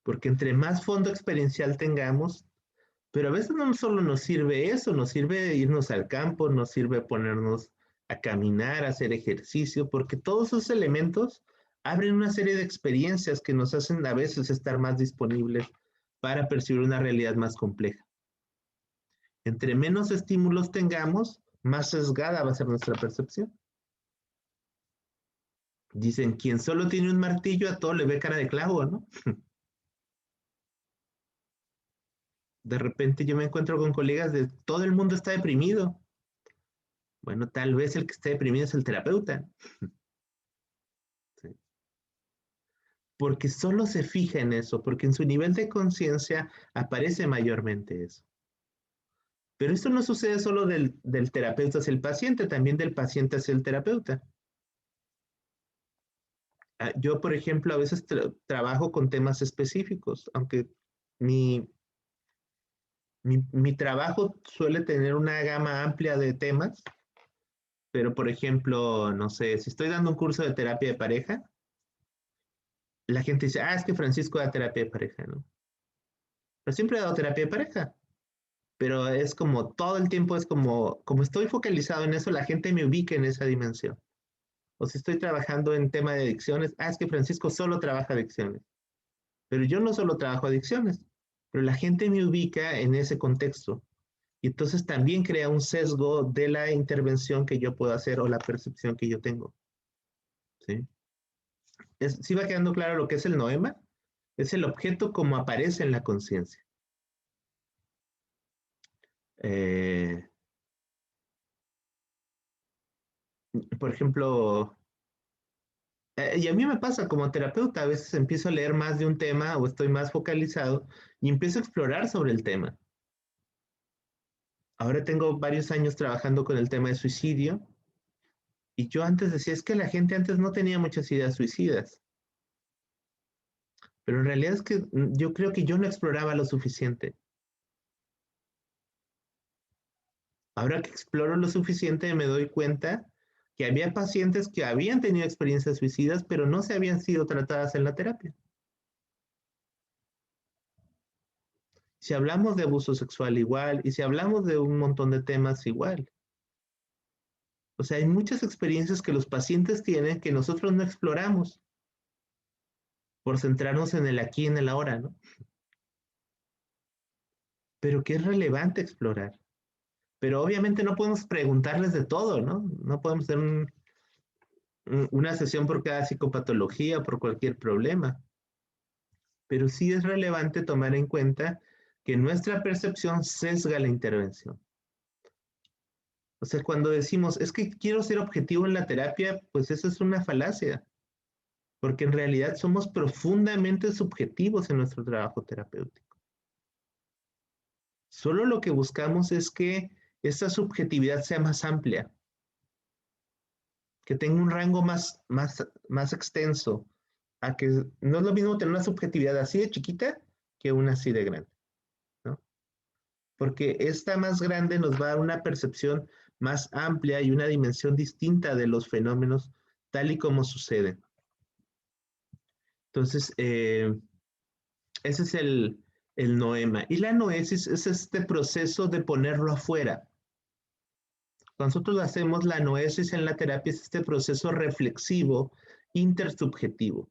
Porque entre más fondo experiencial tengamos, pero a veces no solo nos sirve eso, nos sirve irnos al campo, nos sirve ponernos a caminar, a hacer ejercicio, porque todos esos elementos abren una serie de experiencias que nos hacen a veces estar más disponibles para percibir una realidad más compleja. Entre menos estímulos tengamos, más sesgada va a ser nuestra percepción. Dicen, quien solo tiene un martillo a todo le ve cara de clavo, ¿no? De repente yo me encuentro con colegas de todo el mundo está deprimido. Bueno, tal vez el que está deprimido es el terapeuta, ¿sí? Porque solo se fija en eso, porque en su nivel de conciencia aparece mayormente eso. Pero esto no sucede solo del terapeuta hacia el paciente, también del paciente hacia el terapeuta. Yo, por ejemplo, a veces trabajo con temas específicos, aunque mi, mi trabajo suele tener una gama amplia de temas, pero por ejemplo, no sé, si estoy dando un curso de terapia de pareja, la gente dice, es que Francisco da terapia de pareja, ¿no? Pero siempre he dado terapia de pareja, pero es como todo el tiempo es como estoy focalizado en eso, la gente me ubica en esa dimensión. O si estoy trabajando en tema de adicciones, es que Francisco solo trabaja adicciones. Pero yo no solo trabajo adicciones, pero la gente me ubica en ese contexto. Y entonces también crea un sesgo de la intervención que yo puedo hacer o la percepción que yo tengo. ¿Sí? ¿Sí va quedando claro lo que es el noema? Es el objeto como aparece en la conciencia. Eh, por ejemplo, y a mí me pasa como terapeuta, a veces empiezo a leer más de un tema o estoy más focalizado y empiezo a explorar sobre el tema. Ahora tengo varios años trabajando con el tema de suicidio y yo antes decía, es que la gente antes no tenía muchas ideas suicidas, pero en realidad es que yo creo que yo no exploraba lo suficiente. Ahora que exploro lo suficiente me doy cuenta que había pacientes que habían tenido experiencias suicidas, pero no se habían sido tratadas en la terapia. Si hablamos de abuso sexual igual, y si hablamos de un montón de temas igual. O sea, hay muchas experiencias que los pacientes tienen que nosotros no exploramos por centrarnos en el aquí y en el ahora, ¿no? Pero que es relevante explorar. Pero obviamente no podemos preguntarles de todo, ¿no? No podemos hacer una sesión por cada psicopatología o por cualquier problema. Pero sí es relevante tomar en cuenta que nuestra percepción sesga la intervención. O sea, cuando decimos, es que quiero ser objetivo en la terapia, pues eso es una falacia, porque en realidad somos profundamente subjetivos en nuestro trabajo terapéutico. Solo lo que buscamos es que esta subjetividad sea más amplia, que tenga un rango más extenso, a que no es lo mismo tener una subjetividad así de chiquita que una así de grande, ¿no? Porque esta más grande nos va a dar una percepción más amplia y una dimensión distinta de los fenómenos tal y como suceden. Entonces, ese es el noema. Y la noesis es este proceso de ponerlo afuera. Cuando nosotros hacemos la noesis en la terapia, es este proceso reflexivo intersubjetivo.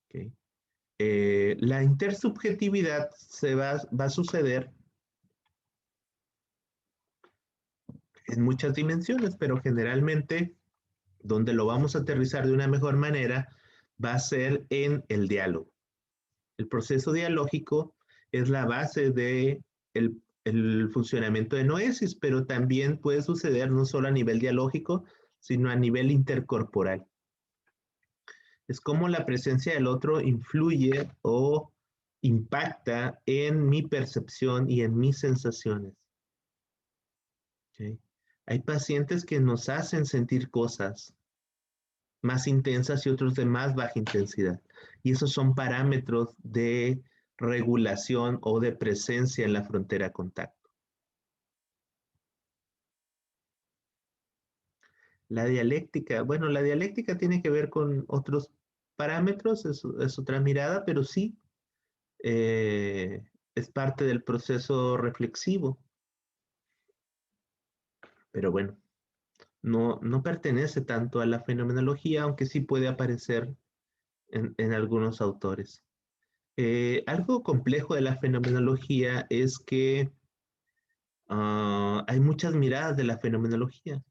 ¿Okay? La intersubjetividad va a suceder en muchas dimensiones, pero generalmente donde lo vamos a aterrizar de una mejor manera va a ser en el diálogo. El proceso dialógico es la base de el funcionamiento de noesis, pero también puede suceder no solo a nivel dialógico, sino a nivel intercorporal. Es como la presencia del otro influye o impacta en mi percepción y en mis sensaciones. ¿Okay? Hay pacientes que nos hacen sentir cosas más intensas y otros de más baja intensidad. Y esos son parámetros de regulación o de presencia en la frontera contacto. La dialéctica, bueno, la dialéctica tiene que ver con otros parámetros, es otra mirada, pero sí es parte del proceso reflexivo. Pero bueno, no pertenece tanto a la fenomenología, aunque sí puede aparecer en algunos autores. Algo complejo de la fenomenología es que hay muchas miradas de la fenomenología.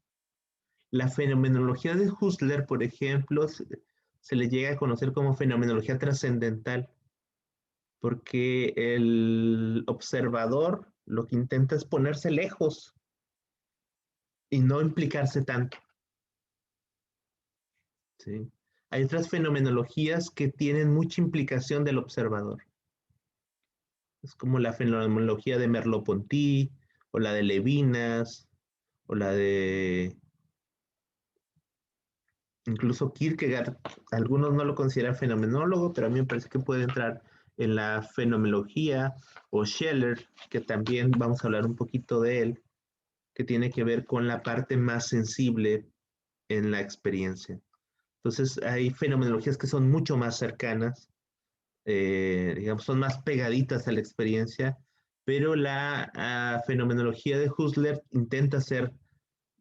La fenomenología de Husserl, por ejemplo, se le llega a conocer como fenomenología trascendental, porque el observador lo que intenta es ponerse lejos y no implicarse tanto. ¿Sí? Hay otras fenomenologías que tienen mucha implicación del observador. Es como la fenomenología de Merleau-Ponty, o la de Levinas, o la de incluso Kierkegaard. Algunos no lo consideran fenomenólogo, pero a mí me parece que puede entrar en la fenomenología, o Scheller, que también vamos a hablar un poquito de él, que tiene que ver con la parte más sensible en la experiencia. Entonces hay fenomenologías que son mucho más cercanas, digamos, son más pegaditas a la experiencia, pero la fenomenología de Husserl intenta ser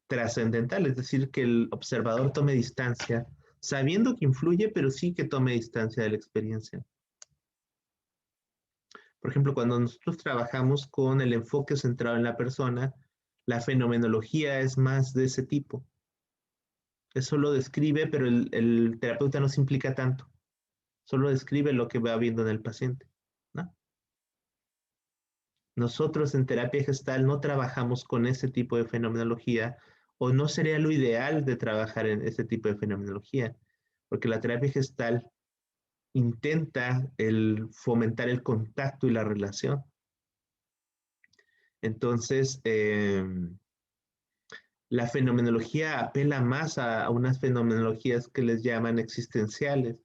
trascendental, es decir, que el observador tome distancia, sabiendo que influye, pero sí que tome distancia de la experiencia. Por ejemplo, cuando nosotros trabajamos con el enfoque centrado en la persona, la fenomenología es más de ese tipo. Eso lo describe, pero el terapeuta no se implica tanto. Solo describe lo que va viendo en el paciente, ¿no? Nosotros en terapia gestal no trabajamos con ese tipo de fenomenología, o no sería lo ideal de trabajar en ese tipo de fenomenología, porque la terapia gestal intenta fomentar el contacto y la relación. Entonces, la fenomenología apela más a unas fenomenologías que les llaman existenciales,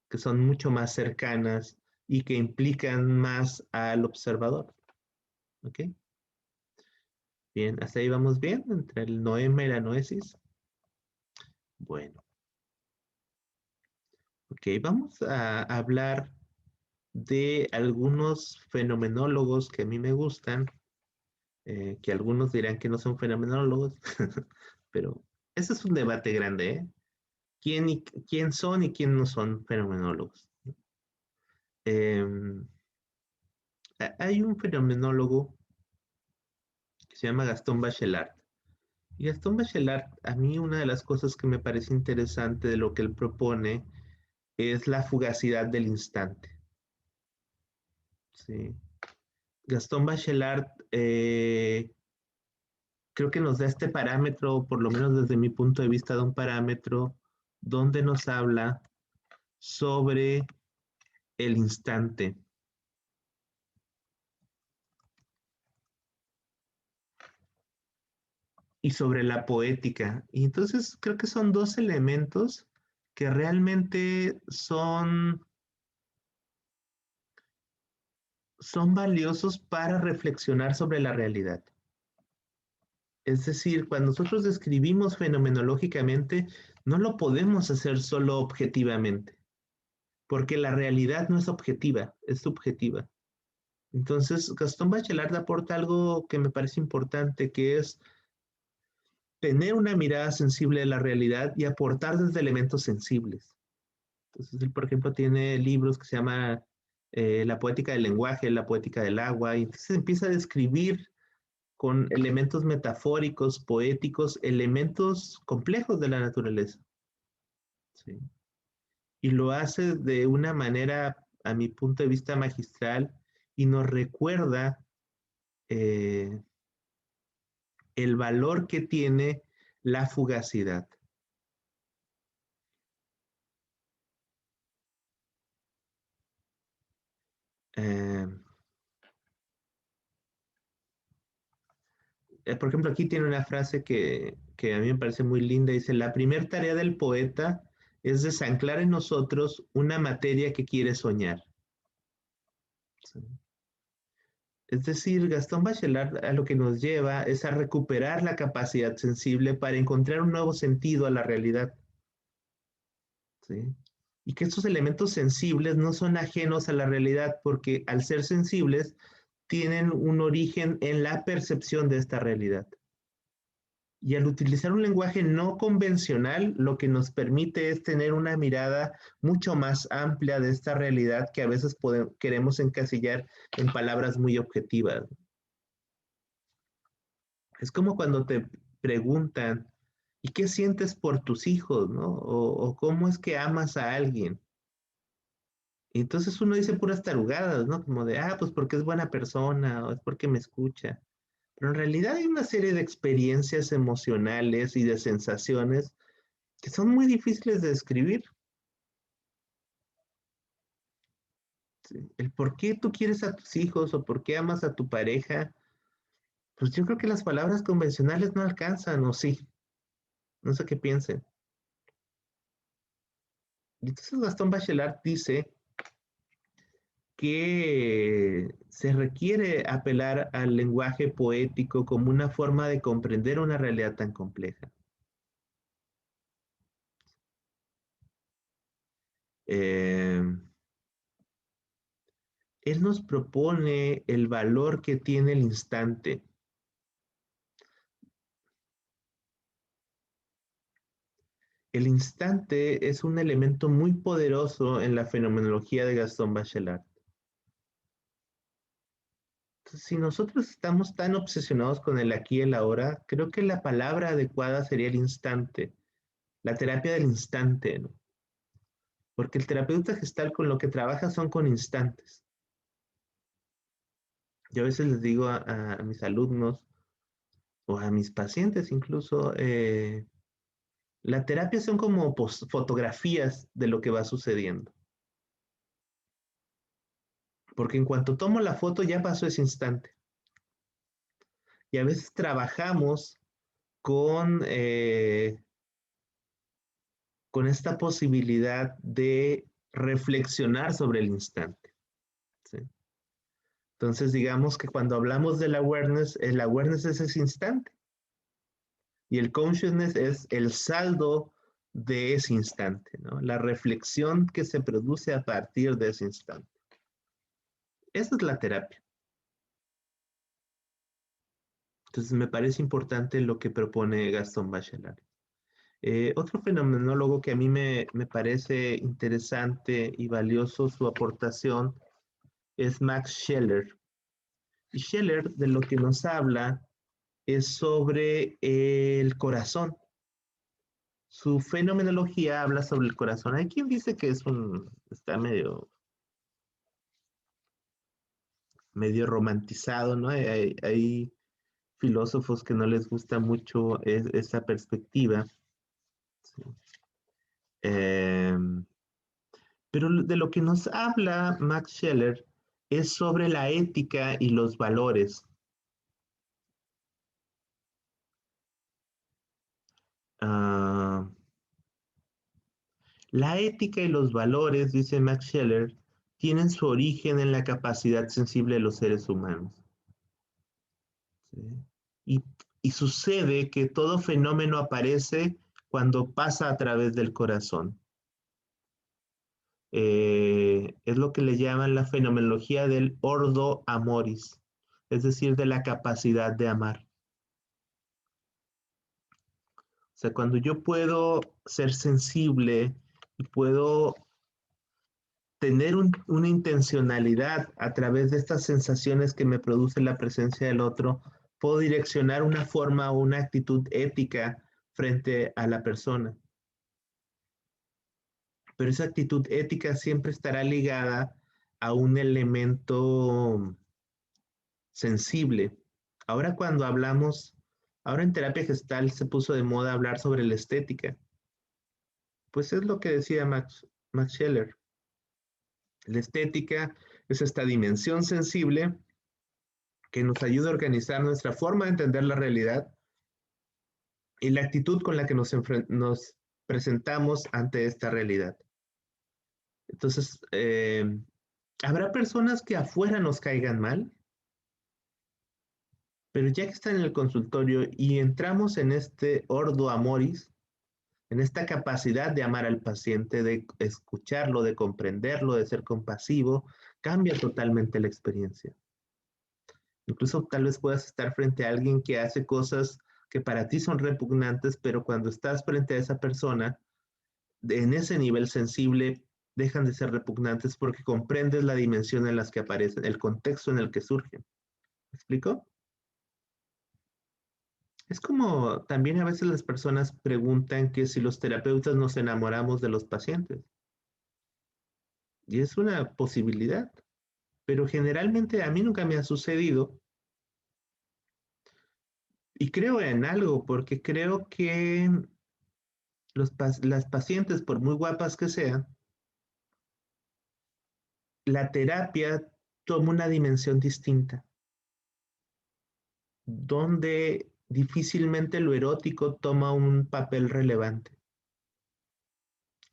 que son mucho más cercanas y que implican más al observador. ¿Ok? Bien, hasta ahí vamos bien, entre el noema y la noesis. Bueno, ok, vamos a hablar de algunos fenomenólogos que a mí me gustan. que algunos dirán que no son fenomenólogos, pero ese es un debate grande, ¿eh? ¿Quién son y quién no son fenomenólogos? Eh, Hay un fenomenólogo que se llama Gastón Bachelard. Y Gastón Bachelard, a mí una de las cosas que me parece interesante de lo que él propone es la fugacidad del instante. Sí. Gastón Bachelard creo que nos da este parámetro, por lo menos desde mi punto de vista, de un parámetro donde nos habla sobre el instante y sobre la poética. Y entonces creo que son dos elementos que realmente son valiosos para reflexionar sobre la realidad. Es decir, cuando nosotros describimos fenomenológicamente, no lo podemos hacer solo objetivamente, porque la realidad no es objetiva, es subjetiva. Entonces, Gastón Bachelard aporta algo que me parece importante, que es tener una mirada sensible de la realidad y aportar desde elementos sensibles. Entonces, él, por ejemplo, tiene libros que se llama La poética del lenguaje, La poética del agua, y entonces empieza a describir con elementos metafóricos, poéticos, elementos complejos de la naturaleza. ¿Sí? Y lo hace de una manera, a mi punto de vista, magistral y nos recuerda eh, el valor que tiene la fugacidad. Eh, por ejemplo, aquí tiene una frase que a mí me parece muy linda. Dice, la primera tarea del poeta es desanclar en nosotros una materia que quiere soñar. ¿Sí? Es decir, Gastón Bachelard a lo que nos lleva es a recuperar la capacidad sensible para encontrar un nuevo sentido a la realidad. ¿Sí? Y que estos elementos sensibles no son ajenos a la realidad porque al ser sensibles tienen un origen en la percepción de esta realidad. Y al utilizar un lenguaje no convencional, lo que nos permite es tener una mirada mucho más amplia de esta realidad que a veces queremos encasillar en palabras muy objetivas. Es como cuando te preguntan, ¿y qué sientes por tus hijos, no? O cómo es que amas a alguien. Y entonces uno dice puras tarugadas, ¿no? Como de, pues porque es buena persona o es porque me escucha. Pero en realidad hay una serie de experiencias emocionales y de sensaciones que son muy difíciles de describir. ¿Sí? El por qué tú quieres a tus hijos o por qué amas a tu pareja, pues yo creo que las palabras convencionales no alcanzan, o sí, no sé qué piensen. Y entonces Gastón Bachelard dice que se requiere apelar al lenguaje poético como una forma de comprender una realidad tan compleja. Eh, Él nos propone el valor que tiene el instante. El instante es un elemento muy poderoso en la fenomenología de Gastón Bachelard. Entonces, si nosotros estamos tan obsesionados con el aquí y el ahora, creo que la palabra adecuada sería el instante, la terapia del instante, ¿no? Porque el terapeuta gestal con lo que trabaja son con instantes. Yo a veces les digo a mis alumnos o a mis pacientes incluso, la terapia son como fotografías de lo que va sucediendo. Porque en cuanto tomo la foto ya pasó ese instante. Y a veces trabajamos con con esta posibilidad de reflexionar sobre el instante. ¿Sí? Entonces, digamos que cuando hablamos del awareness, el awareness es ese instante y el consciousness es el saldo de ese instante, ¿no? La reflexión que se produce a partir de ese instante. Esa es la terapia. Entonces me parece importante lo que propone Gastón Bachelard. Otro fenomenólogo que a mí me parece interesante y valioso su aportación es Max Scheler. Y Scheler de lo que nos habla es sobre el corazón. Su fenomenología habla sobre el corazón. Hay quien dice que está medio romantizado, ¿no? Hay filósofos que no les gusta mucho esa perspectiva. Sí. Eh, pero de lo que nos habla Max Scheler es sobre la ética y los valores. Uh, la ética y los valores, dice Max Scheler, tienen su origen en la capacidad sensible de los seres humanos. ¿Sí? Y, y sucede que todo fenómeno aparece cuando pasa a través del corazón. Es lo que le llaman la fenomenología del ordo amoris, es decir, de la capacidad de amar. O sea, cuando yo puedo ser sensible y puedo tener una intencionalidad a través de estas sensaciones que me produce la presencia del otro, puedo direccionar una forma o una actitud ética frente a la persona. Pero esa actitud ética siempre estará ligada a un elemento sensible. Ahora cuando hablamos, ahora en terapia gestal se puso de moda hablar sobre la estética. Pues es lo que decía Max Scheler. La estética es esta dimensión sensible que nos ayuda a organizar nuestra forma de entender la realidad y la actitud con la que nos presentamos ante esta realidad. Entonces, habrá personas que afuera nos caigan mal, pero ya que están en el consultorio y entramos en este ordo amoris, en esta capacidad de amar al paciente, de escucharlo, de comprenderlo, de ser compasivo, cambia totalmente la experiencia. Incluso tal vez puedas estar frente a alguien que hace cosas que para ti son repugnantes, pero cuando estás frente a esa persona, en ese nivel sensible, dejan de ser repugnantes porque comprendes la dimensión en las que aparecen, el contexto en el que surgen. ¿Me explico? Es como también a veces las personas preguntan que si los terapeutas nos enamoramos de los pacientes. Y es una posibilidad, pero generalmente a mí nunca me ha sucedido y creo en algo, porque creo que las pacientes, por muy guapas que sean, la terapia toma una dimensión distinta, donde difícilmente lo erótico toma un papel relevante.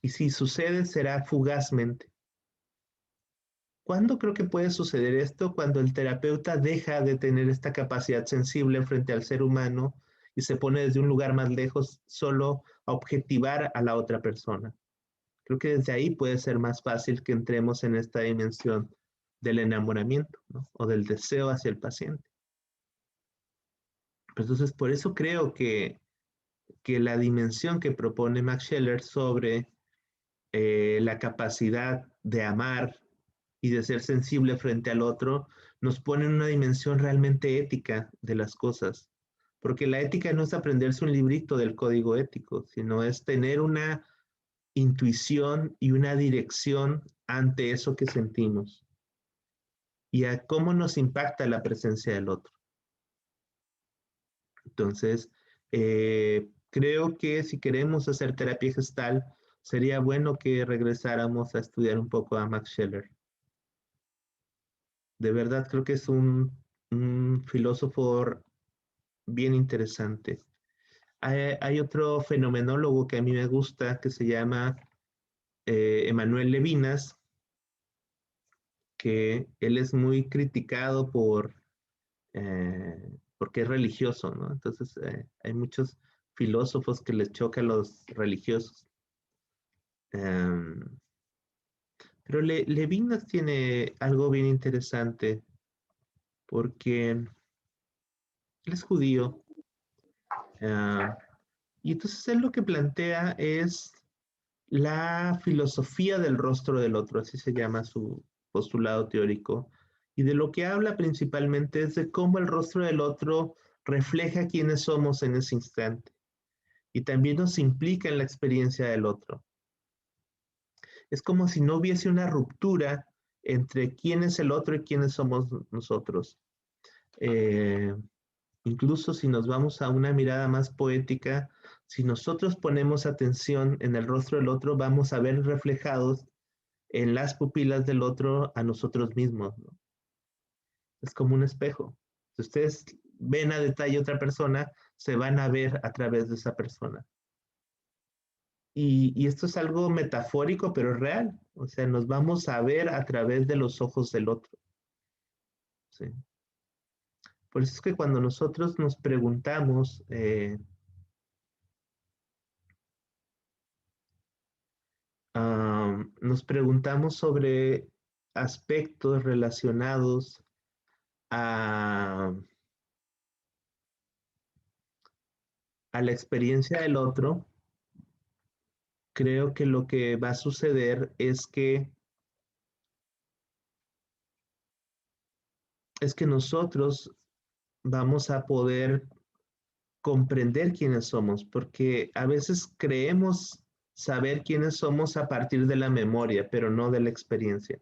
Y si sucede, será fugazmente. ¿Cuándo creo que puede suceder esto? Cuando el terapeuta deja de tener esta capacidad sensible frente al ser humano y se pone desde un lugar más lejos solo a objetivar a la otra persona. Creo que desde ahí puede ser más fácil que entremos en esta dimensión del enamoramiento, ¿no? O del deseo hacia el paciente. Entonces, por eso creo que la dimensión que propone Max Scheler sobre la capacidad de amar y de ser sensible frente al otro, nos pone en una dimensión realmente ética de las cosas. Porque la ética no es aprenderse un librito del código ético, sino es tener una intuición y una dirección ante eso que sentimos y a cómo nos impacta la presencia del otro. Entonces, creo que si queremos hacer terapia gestal, sería bueno que regresáramos a estudiar un poco a Max Scheler. De verdad creo que es un filósofo bien interesante. Hay otro fenomenólogo que a mí me gusta que se llama Emmanuel Levinas, que él es muy criticado porque es religioso, ¿no? Entonces hay muchos filósofos que les choca a los religiosos. Um, pero Levinas tiene algo bien interesante porque Él es judío. ah, y entonces él lo que plantea es la filosofía del rostro del otro, así se llama su postulado teórico. Y de lo que habla principalmente es de cómo el rostro del otro refleja quiénes somos en ese instante. Y también nos implica en la experiencia del otro. Es como si no hubiese una ruptura entre quién es el otro y quiénes somos nosotros. Eh, Incluso si nos vamos a una mirada más poética, si nosotros ponemos atención en el rostro del otro, vamos a ver reflejados en las pupilas del otro a nosotros mismos, ¿no? Es como un espejo. Si ustedes ven a detalle a otra persona, se van a ver a través de esa persona. Y esto es algo metafórico, pero es real. O sea, nos vamos a ver a través de los ojos del otro. ¿Sí? Por eso es que cuando nosotros nos preguntamos, nos preguntamos sobre aspectos relacionados a, a la experiencia del otro, creo que lo que va a suceder es que nosotros vamos a poder comprender quiénes somos, porque a veces creemos saber quiénes somos a partir de la memoria, pero no de la experiencia.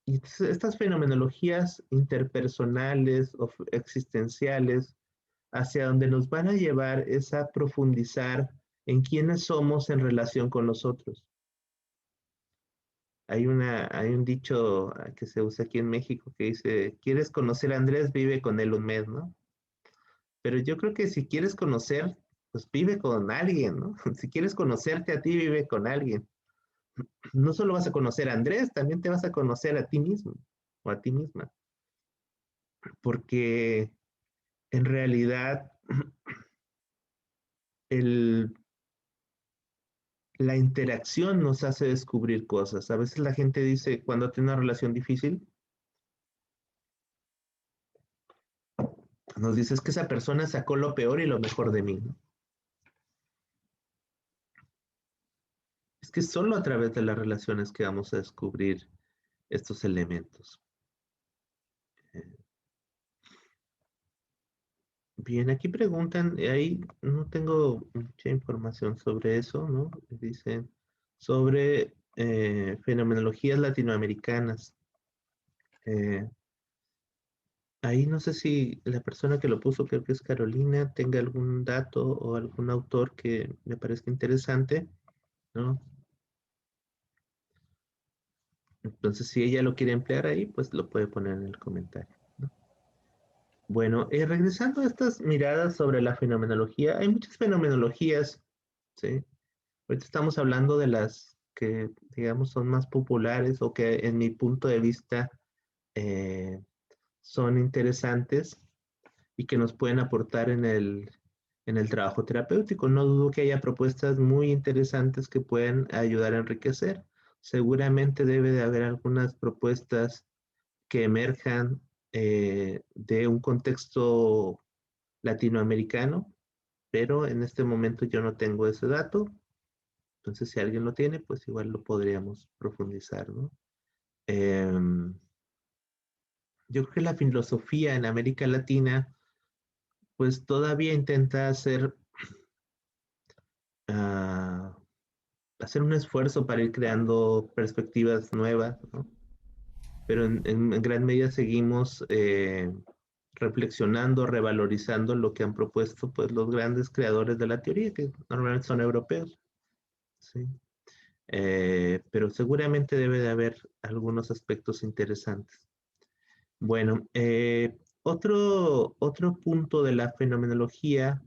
Y estas fenomenologías interpersonales o existenciales, hacia donde nos van a llevar es a profundizar en quiénes somos en relación con los otros. Hay un dicho que se usa aquí en México que dice, ¿quieres conocer a Andrés? Vive con él un mes, ¿no? Pero yo creo que si quieres conocer, pues vive con alguien, ¿no? Si quieres conocerte a ti, vive con alguien. No solo vas a conocer a Andrés, también te vas a conocer a ti mismo o a ti misma, porque en realidad el, la interacción nos hace descubrir cosas. A veces la gente dice, cuando tiene una relación difícil, nos dice es que esa persona sacó lo peor y lo mejor de mí, ¿no? Es que solo a través de las relaciones que vamos a descubrir estos elementos. Bien, aquí preguntan, ahí no tengo mucha información sobre eso, ¿no? Dicen sobre fenomenologías latinoamericanas. Eh, Ahí no sé si la persona que lo puso, creo que es Carolina, tenga algún dato o algún autor que me parezca interesante, ¿no? Entonces, si ella lo quiere emplear ahí, pues lo puede poner en el comentario, ¿no? Bueno, regresando a estas miradas sobre la fenomenología, hay muchas fenomenologías, ¿sí? Ahorita estamos hablando de las que, digamos, son más populares o que en mi punto de vista eh, son interesantes y que nos pueden aportar en el trabajo terapéutico. No dudo que haya propuestas muy interesantes que pueden ayudar a enriquecer. Seguramente debe de haber algunas propuestas que emerjan de un contexto latinoamericano, pero en este momento yo no tengo ese dato. Entonces, si alguien lo tiene, pues igual lo podríamos profundizar, ¿no? Em, yo creo que la filosofía en América Latina, pues todavía intenta ah, hacer un esfuerzo para ir creando perspectivas nuevas, ¿no? Pero en gran medida seguimos reflexionando, revalorizando lo que han propuesto pues, los grandes creadores de la teoría, que normalmente son europeos, ¿sí? Pero seguramente debe de haber algunos aspectos interesantes. Bueno, otro punto de la fenomenología,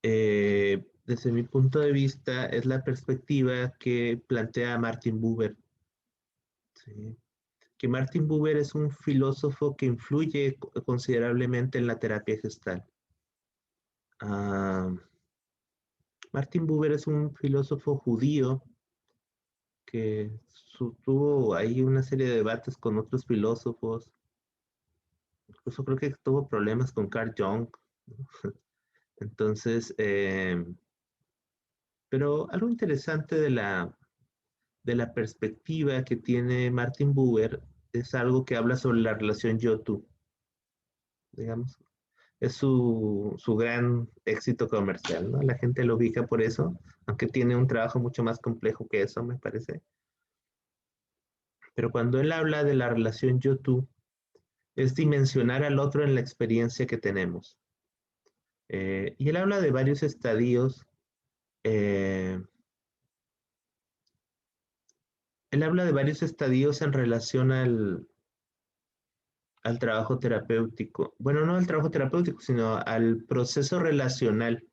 desde mi punto de vista, es la perspectiva que plantea Martin Buber, ¿sí? Que Martin Buber es un filósofo que influye considerablemente en la terapia gestal. Ah, Martin Buber es un filósofo judío que tuvo ahí una serie de debates con otros filósofos Incluso creo que tuvo problemas con Carl Jung, ¿no? Entonces, pero algo interesante de la perspectiva que tiene Martin Buber es algo que habla sobre la relación yo-tú, digamos. Es su gran éxito comercial, ¿no? La gente lo ubica por eso, aunque tiene un trabajo mucho más complejo que eso, me parece. Pero cuando él habla de la relación yo-tú, es dimensionar al otro en la experiencia que tenemos. Y él habla de varios estadios. eh, Él habla de varios estadios en relación al trabajo terapéutico. Bueno, no al trabajo terapéutico, sino al proceso relacional.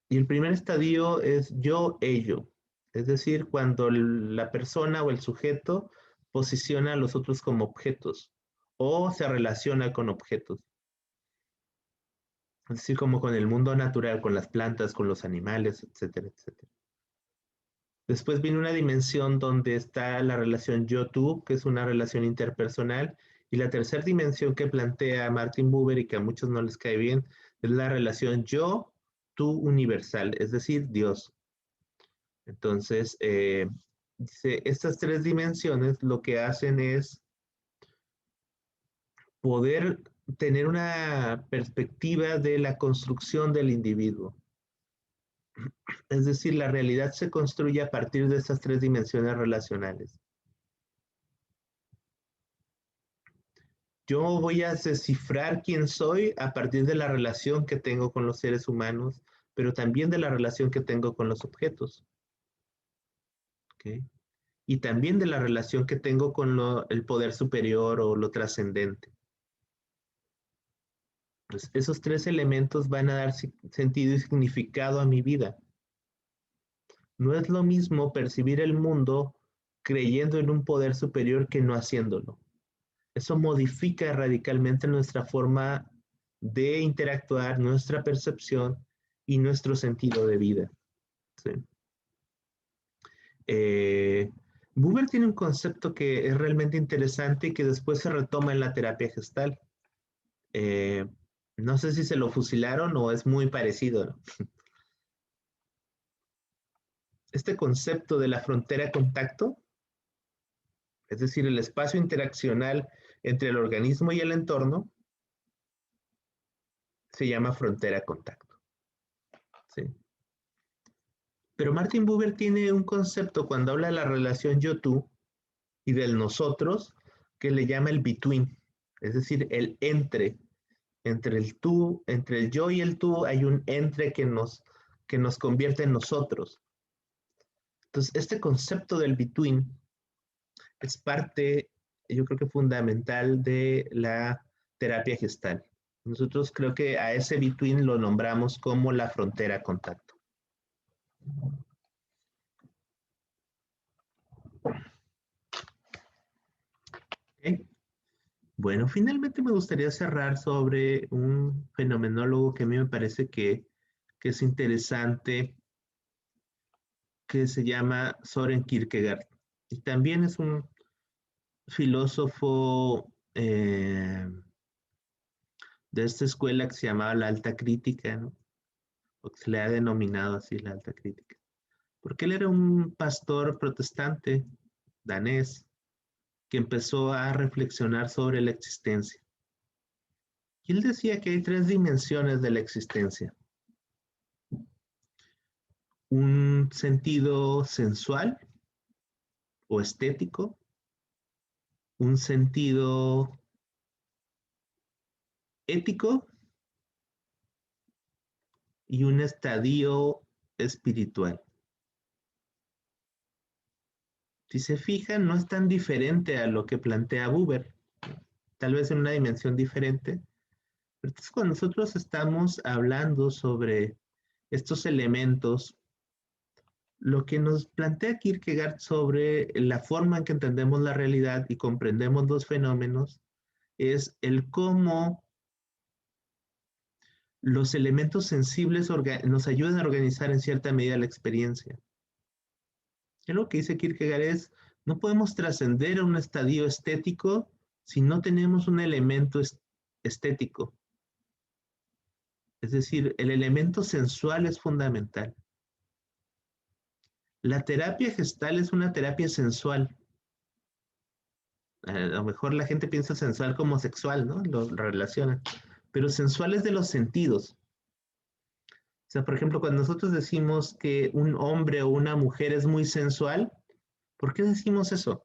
Y el primer estadio es yo-ello. Es decir, cuando la persona o el sujeto posiciona a los otros como objetos o se relaciona con objetos. Es decir, como con el mundo natural, con las plantas, con los animales, etcétera, etcétera. Después viene una dimensión donde está la relación yo-tú, que es una relación interpersonal, y la tercera dimensión que plantea Martin Buber y que a muchos no les cae bien, es la relación yo-tú universal, es decir, Dios. Entonces, dice, estas tres dimensiones lo que hacen es poder tener una perspectiva de la construcción del individuo. Es decir, la realidad se construye a partir de estas tres dimensiones relacionales. Yo voy a descifrar quién soy a partir de la relación que tengo con los seres humanos, pero también de la relación que tengo con los objetos. ¿Okay? Y también de la relación que tengo con el poder superior o lo trascendente. Pues esos tres elementos van a dar sentido y significado a mi vida. No es lo mismo percibir el mundo creyendo en un poder superior que no haciéndolo. Eso modifica radicalmente nuestra forma de interactuar, nuestra percepción y nuestro sentido de vida. ¿Sí? Eh, Buber tiene un concepto que es realmente interesante y que después se retoma en la terapia gestal. Eh, no sé si se lo fusilaron o es muy parecido, ¿no? Este concepto de la frontera contacto, es decir, el espacio interaccional entre el organismo y el entorno, se llama frontera contacto. ¿Sí? Pero Martin Buber tiene un concepto cuando habla de la relación yo-tú y del nosotros que le llama el between, es decir, el entre el tú, entre el yo y el tú hay un entre que nos convierte en nosotros. Entonces, este concepto del between es parte, yo creo que fundamental de la terapia gestal. Nosotros creo que a ese between lo nombramos como la frontera contacto. ¿Okay? Bueno, finalmente me gustaría cerrar sobre un fenomenólogo que a mí me parece que es interesante, que se llama Soren Kierkegaard. Y también es un filósofo de esta escuela que se llamaba la alta crítica, ¿no? O que se le ha denominado así la alta crítica. Porque él era un pastor protestante danés que empezó a reflexionar sobre la existencia. Y él decía que hay tres dimensiones de la existencia. Un sentido sensual o estético, un sentido ético y un estadio espiritual. Si se fijan, no es tan diferente a lo que plantea Buber, tal vez en una dimensión diferente. Pero entonces, cuando nosotros estamos hablando sobre estos elementos, lo que nos plantea Kierkegaard sobre la forma en que entendemos la realidad y comprendemos los fenómenos es el cómo los elementos sensibles nos ayudan a organizar en cierta medida la experiencia. Y lo que dice Kierkegaard es, no podemos trascender a un estadio estético si no tenemos un elemento estético. Es decir, el elemento sensual es fundamental. La terapia gestal es una terapia sensual. A lo mejor la gente piensa sensual como sexual, ¿no? Lo relaciona. Pero sensual es de los sentidos. O sea, por ejemplo, cuando nosotros decimos que un hombre o una mujer es muy sensual, ¿por qué decimos eso?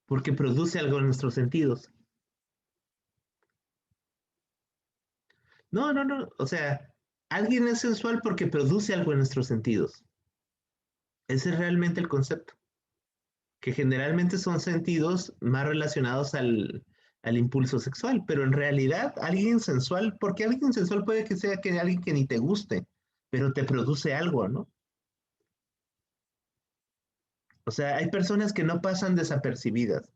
Porque produce algo en nuestros sentidos. No, no, no. O sea, alguien es sensual porque produce algo en nuestros sentidos. Ese es realmente el concepto. Que generalmente son sentidos más relacionados al impulso sexual, pero en realidad alguien sensual, porque alguien sensual puede que sea que alguien que ni te guste, pero te produce algo, ¿no? O sea, hay personas que no pasan desapercibidas,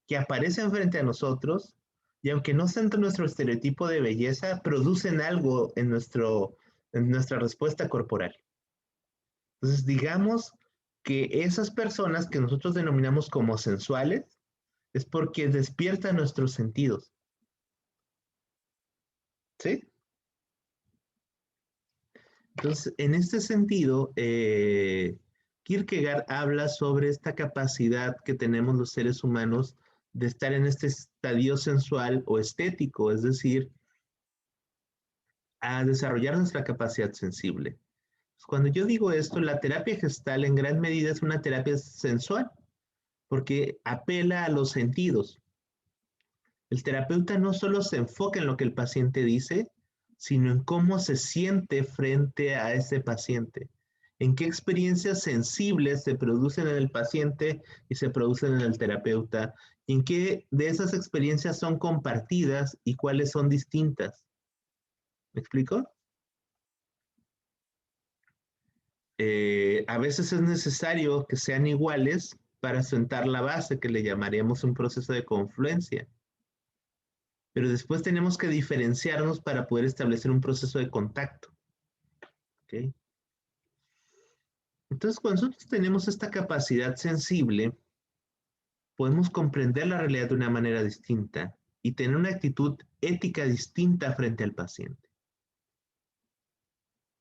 que aparecen frente a nosotros y aunque no sean nuestro estereotipo de belleza, producen algo en nuestra respuesta corporal. Entonces, digamos que esas personas que nosotros denominamos como sensuales es porque despiertan nuestros sentidos, ¿sí? Entonces, en este sentido, Kierkegaard habla sobre esta capacidad que tenemos los seres humanos de estar en este estadio sensual o estético, es decir, a desarrollar nuestra capacidad sensible. Cuando yo digo esto, la terapia gestal en gran medida es una terapia sensual, porque apela a los sentidos. El terapeuta no solo se enfoca en lo que el paciente dice, sino en cómo se siente frente a ese paciente, en qué experiencias sensibles se producen en el paciente y se producen en el terapeuta, y en qué de esas experiencias son compartidas y cuáles son distintas. ¿Me explico? A veces es necesario que sean iguales para sentar la base, que le llamaríamos un proceso de confluencia. Pero después tenemos que diferenciarnos para poder establecer un proceso de contacto. ¿Okay? Entonces, cuando nosotros tenemos esta capacidad sensible, podemos comprender la realidad de una manera distinta y tener una actitud ética distinta frente al paciente.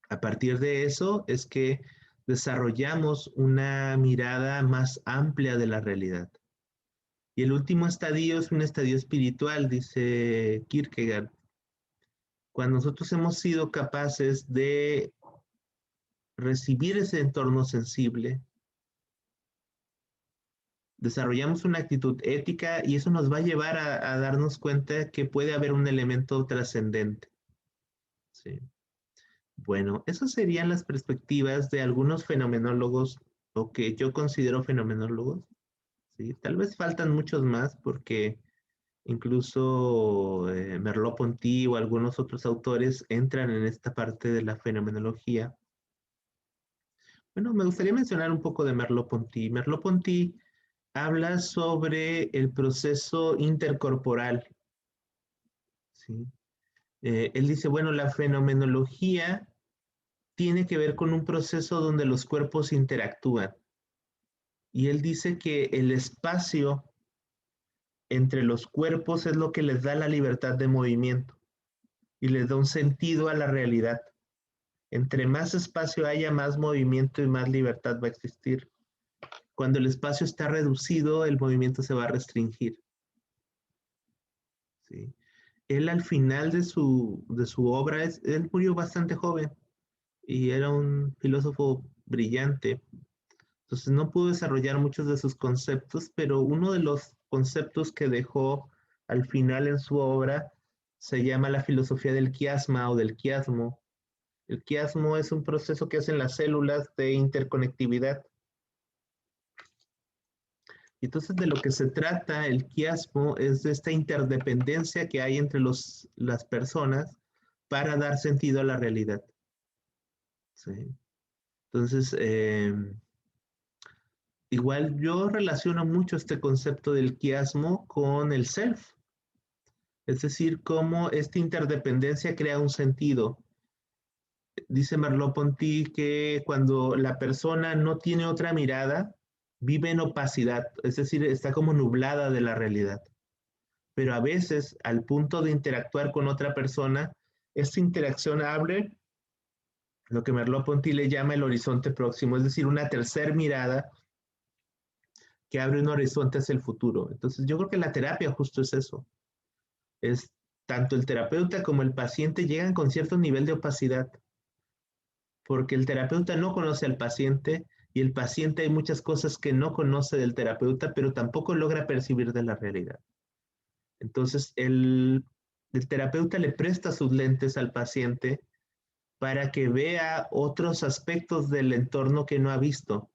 A partir de eso es que desarrollamos una mirada más amplia de la realidad. Y el último estadio es un estadio espiritual, dice Kierkegaard. Cuando nosotros hemos sido capaces de recibir ese entorno sensible, desarrollamos una actitud ética y eso nos va a llevar a darnos cuenta que puede haber un elemento trascendente. ¿Sí? Bueno, esas serían las perspectivas de algunos fenomenólogos o que yo considero fenomenólogos. ¿Sí? Tal vez faltan muchos más porque incluso Merleau-Ponty o algunos otros autores entran en esta parte de la fenomenología. Bueno, me gustaría mencionar un poco de Merleau-Ponty. Merleau-Ponty habla sobre el proceso intercorporal. ¿Sí? Él dice, bueno, la fenomenología tiene que ver con un proceso donde los cuerpos interactúan. Y él dice que el espacio entre los cuerpos es lo que les da la libertad de movimiento y les da un sentido a la realidad. Entre más espacio haya, más movimiento y más libertad va a existir. Cuando el espacio está reducido, el movimiento se va a restringir. ¿Sí? Él al final de su obra, él murió bastante joven y era un filósofo brillante. Entonces no pudo desarrollar muchos de sus conceptos, pero uno de los conceptos que dejó al final en su obra se llama la filosofía del quiasma o del quiasmo. El quiasmo es un proceso que hacen las células de interconectividad. Y entonces de lo que se trata el quiasmo es de esta interdependencia que hay entre las personas para dar sentido a la realidad. ¿Sí? Entonces, igual yo relaciono mucho este concepto del quiasmo con el self. Es decir, cómo esta interdependencia crea un sentido. Dice Merleau-Ponty que cuando la persona no tiene otra mirada, vive en opacidad, es decir, está como nublada de la realidad. Pero a veces, al punto de interactuar con otra persona, esta interacción abre lo que Merleau-Ponty le llama el horizonte próximo, es decir, una tercera mirada que abre un horizonte hacia el futuro. Entonces, yo creo que la terapia justo es eso. Es tanto el terapeuta como el paciente llegan con cierto nivel de opacidad, porque el terapeuta no conoce al paciente y el paciente hay muchas cosas que no conoce del terapeuta, pero tampoco logra percibir de la realidad. Entonces, el terapeuta le presta sus lentes al paciente para que vea otros aspectos del entorno que no ha visto.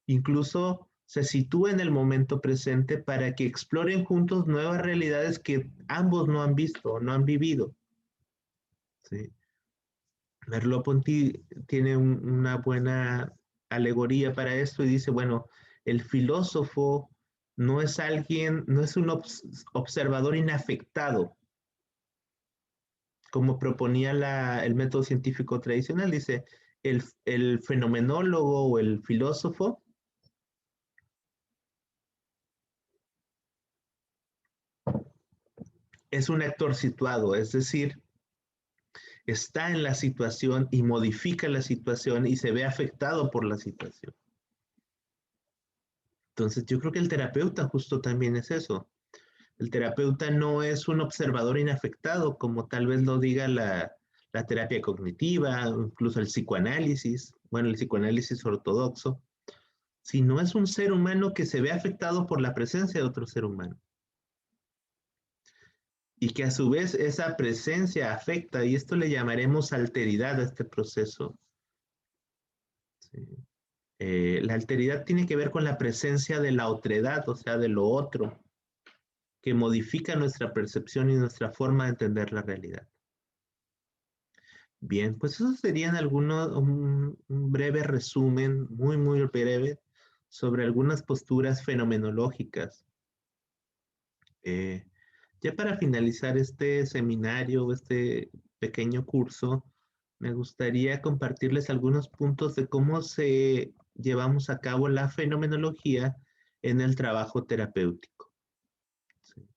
Incluso se sitúa en el momento presente para que exploren juntos nuevas realidades que ambos no han visto, no han vivido. ¿Sí? Merleau-Ponty tiene una buena alegoría para esto y dice, bueno, el filósofo no es alguien, no es un observador inafectado, como proponía el método científico tradicional. Dice, el fenomenólogo o el filósofo es un actor situado, es decir, está en la situación y modifica la situación y se ve afectado por la situación. Entonces, yo creo que el terapeuta justo también es eso. El terapeuta no es un observador inafectado, como tal vez lo diga la terapia cognitiva, incluso el psicoanálisis, bueno, el psicoanálisis ortodoxo, sino es un ser humano que se ve afectado por la presencia de otro ser humano. Y que a su vez esa presencia afecta, y esto le llamaremos alteridad a este proceso. ¿Sí? La alteridad tiene que ver con la presencia de la otredad, o sea, de lo otro, que modifica nuestra percepción y nuestra forma de entender la realidad. Bien, pues eso serían un breve resumen, muy, muy breve, sobre algunas posturas fenomenológicas. Eh, ya para finalizar este seminario, este pequeño curso, me gustaría compartirles algunos puntos de cómo se llevamos a cabo la fenomenología en el trabajo terapéutico. ¿Sí?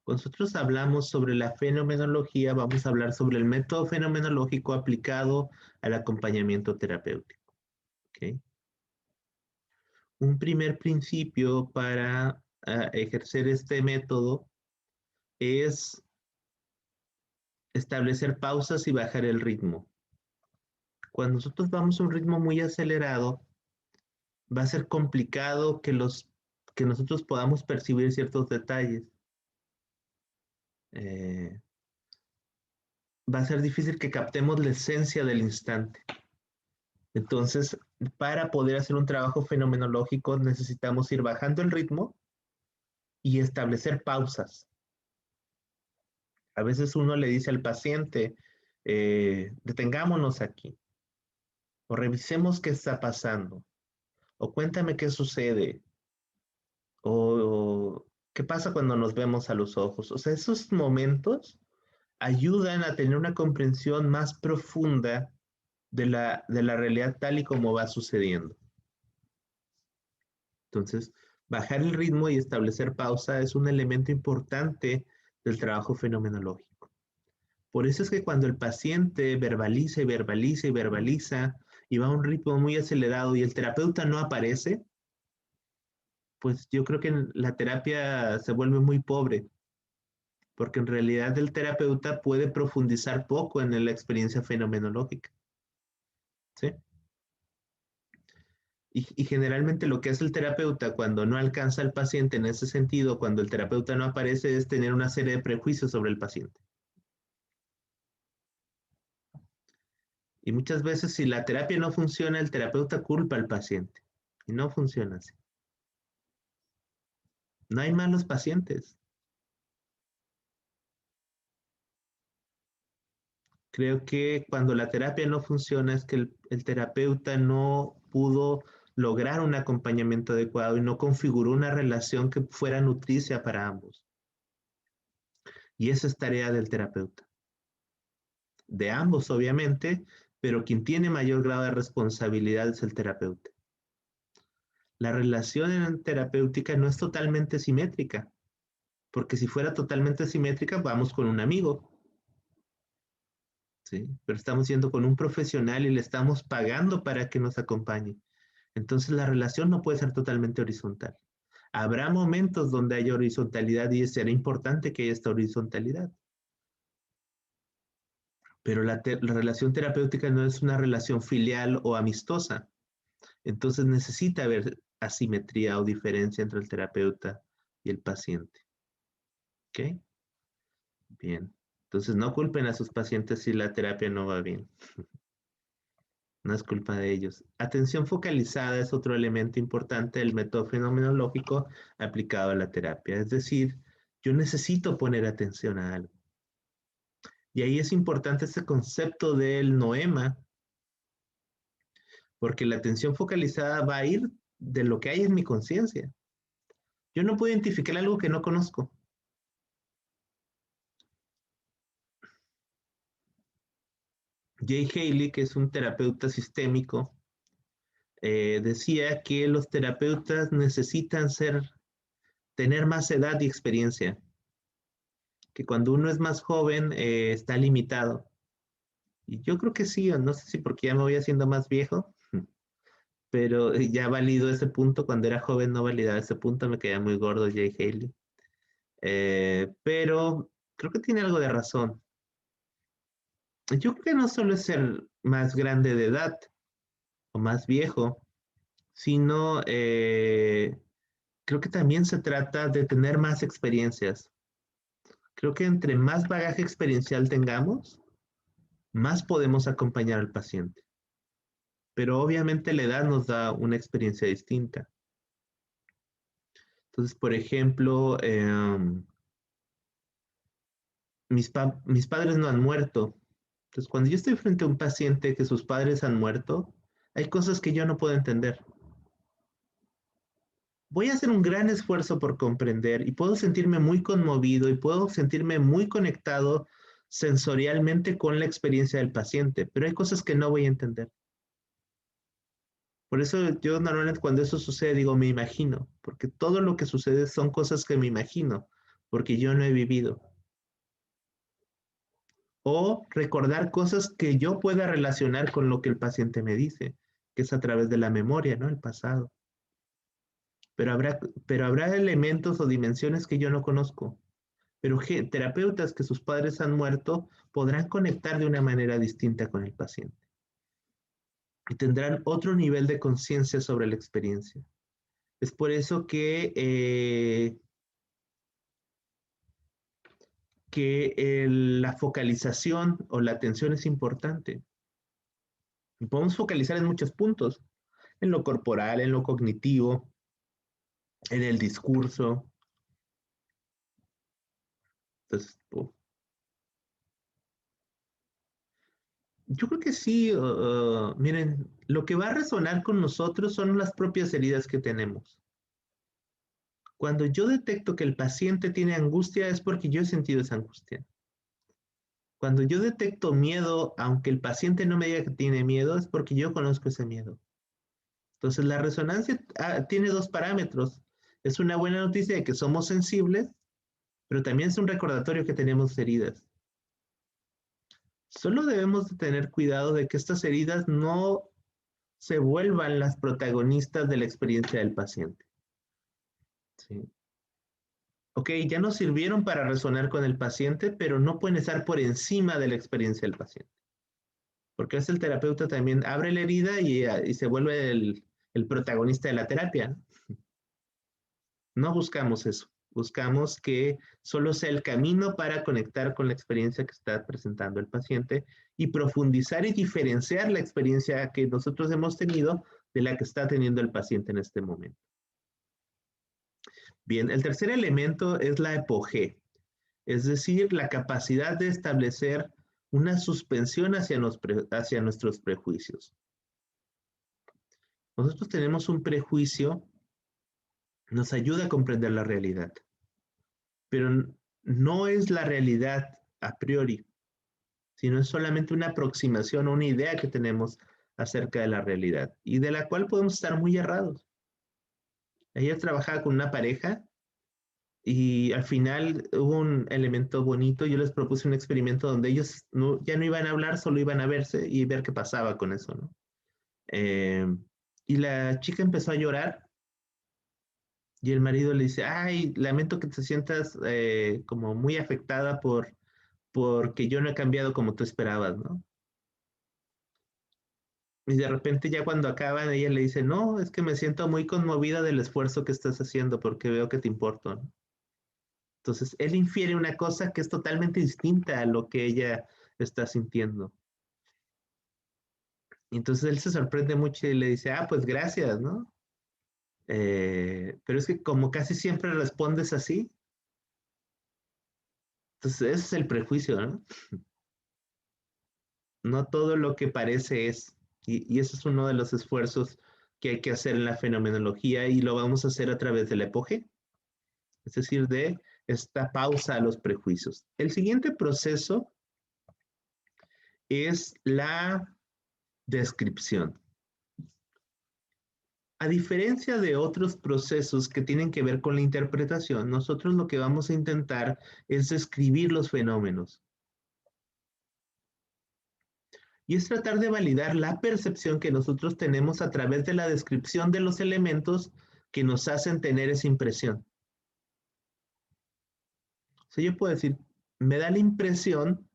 Cuando nosotros hablamos sobre la fenomenología, vamos a hablar sobre el método fenomenológico aplicado al acompañamiento terapéutico. ¿Okay? Un primer principio para ejercer este método es establecer pausas y bajar el ritmo. Cuando nosotros vamos a un ritmo muy acelerado, va a ser complicado que nosotros podamos percibir ciertos detalles. Eh, Va a ser difícil que captemos la esencia del instante. Entonces, para poder hacer un trabajo fenomenológico, necesitamos ir bajando el ritmo y establecer pausas. A veces uno le dice al paciente, detengámonos aquí, o revisemos qué está pasando, o cuéntame qué sucede, o qué pasa cuando nos vemos a los ojos. O sea, esos momentos ayudan a tener una comprensión más profunda de la realidad tal y como va sucediendo. Entonces, bajar el ritmo y establecer pausa es un elemento importante del trabajo fenomenológico. Por eso es que cuando el paciente verbaliza y verbaliza y verbaliza y va a un ritmo muy acelerado y el terapeuta no aparece, pues yo creo que la terapia se vuelve muy pobre, porque en realidad el terapeuta puede profundizar poco en la experiencia fenomenológica. ¿Sí? Y generalmente lo que hace el terapeuta cuando no alcanza al paciente en ese sentido, cuando el terapeuta no aparece, es tener una serie de prejuicios sobre el paciente. Y muchas veces si la terapia no funciona, el terapeuta culpa al paciente. Y no funciona así. No hay malos pacientes. Creo que cuando la terapia no funciona es que el terapeuta no pudo lograr un acompañamiento adecuado y no configuró una relación que fuera nutricia para ambos. Y esa es tarea del terapeuta. De ambos, obviamente, pero quien tiene mayor grado de responsabilidad es el terapeuta. La relación terapéutica no es totalmente simétrica, porque si fuera totalmente simétrica, vamos con un amigo, ¿sí? Pero estamos yendo con un profesional y le estamos pagando para que nos acompañe. Entonces la relación no puede ser totalmente horizontal. Habrá momentos donde haya horizontalidad y será importante que haya esta horizontalidad. Pero la relación terapéutica no es una relación filial o amistosa. Entonces necesita haber asimetría o diferencia entre el terapeuta y el paciente. ¿Ok? Bien. Entonces no culpen a sus pacientes si la terapia no va bien. No es culpa de ellos. Atención focalizada es otro elemento importante del método fenomenológico aplicado a la terapia. Es decir, yo necesito poner atención a algo. Y ahí es importante este concepto del noema, porque la atención focalizada va a ir de lo que hay en mi conciencia. Yo no puedo identificar algo que no conozco. Jay Haley, que es un terapeuta sistémico, decía que los terapeutas necesitan tener más edad y experiencia, que cuando uno es más joven está limitado. Y yo creo que sí, o no sé si porque ya me voy haciendo más viejo, pero ya valido ese punto. Cuando era joven no validaba ese punto, me quedaba muy gordo Jay Haley. Pero creo que tiene algo de razón. Yo creo que no solo es ser más grande de edad o más viejo, sino creo que también se trata de tener más experiencias. Creo que entre más bagaje experiencial tengamos, más podemos acompañar al paciente. Pero obviamente la edad nos da una experiencia distinta. Entonces, por ejemplo, mis padres no han muerto. Entonces, cuando yo estoy frente a un paciente que sus padres han muerto, hay cosas que yo no puedo entender. Voy a hacer un gran esfuerzo por comprender y puedo sentirme muy conmovido y puedo sentirme muy conectado sensorialmente con la experiencia del paciente, pero hay cosas que no voy a entender. Por eso yo normalmente cuando eso sucede digo me imagino, porque todo lo que sucede son cosas que me imagino, porque yo no he vivido. O recordar cosas que yo pueda relacionar con lo que el paciente me dice, que es a través de la memoria, ¿no? El pasado. Pero habrá elementos o dimensiones que yo no conozco. Pero terapeutas que sus padres han muerto podrán conectar de una manera distinta con el paciente y tendrán otro nivel de conciencia sobre la experiencia. Es por eso la focalización o la atención es importante. Y podemos focalizar en muchos puntos, en lo corporal, en lo cognitivo, en el discurso. Entonces, yo creo que sí, miren, lo que va a resonar con nosotros son las propias heridas que tenemos. Cuando yo detecto que el paciente tiene angustia es porque yo he sentido esa angustia. Cuando yo detecto miedo, aunque el paciente no me diga que tiene miedo, es porque yo conozco ese miedo. Entonces, la resonancia tiene dos parámetros. Es una buena noticia de que somos sensibles, pero también es un recordatorio que tenemos heridas. Solo debemos de tener cuidado de que estas heridas no se vuelvan las protagonistas de la experiencia del paciente. ¿Sí? Ok, ya nos sirvieron para resonar con el paciente, pero no pueden estar por encima de la experiencia del paciente. Porque es el terapeuta también abre la herida y se vuelve el protagonista de la terapia. No buscamos eso. Buscamos que solo sea el camino para conectar con la experiencia que está presentando el paciente y profundizar y diferenciar la experiencia que nosotros hemos tenido de la que está teniendo el paciente en este momento. Bien, el tercer elemento es la epogé, es decir, la capacidad de establecer una suspensión hacia nuestros prejuicios. Nosotros tenemos un prejuicio, nos ayuda a comprender la realidad, pero no es la realidad a priori, sino es solamente una aproximación o una idea que tenemos acerca de la realidad y de la cual podemos estar muy errados. Ella trabajaba con una pareja y al final hubo un elemento bonito. Yo les propuse un experimento donde ellos ya no iban a hablar, solo iban a verse y ver qué pasaba con eso, ¿no? Eh, y la chica empezó a llorar y el marido le dice, ay, lamento que te sientas como muy afectada porque yo no he cambiado como tú esperabas, ¿no? Y de repente ya cuando acaban, ella le dice, no, es que me siento muy conmovida del esfuerzo que estás haciendo porque veo que te importo, ¿no? Entonces, él infiere una cosa que es totalmente distinta a lo que ella está sintiendo. Y entonces él se sorprende mucho y le dice, ah, pues gracias, ¿no? Pero es que como casi siempre respondes así, entonces ese es el prejuicio, ¿no? No todo lo que parece es. Y ese es uno de los esfuerzos que hay que hacer en la fenomenología y lo vamos a hacer a través del epoge, es decir, de esta pausa a los prejuicios. El siguiente proceso es la descripción. A diferencia de otros procesos que tienen que ver con la interpretación, nosotros lo que vamos a intentar es describir los fenómenos. Y es tratar de validar la percepción que nosotros tenemos a través de la descripción de los elementos que nos hacen tener esa impresión. O sea, yo puedo decir, me da la impresión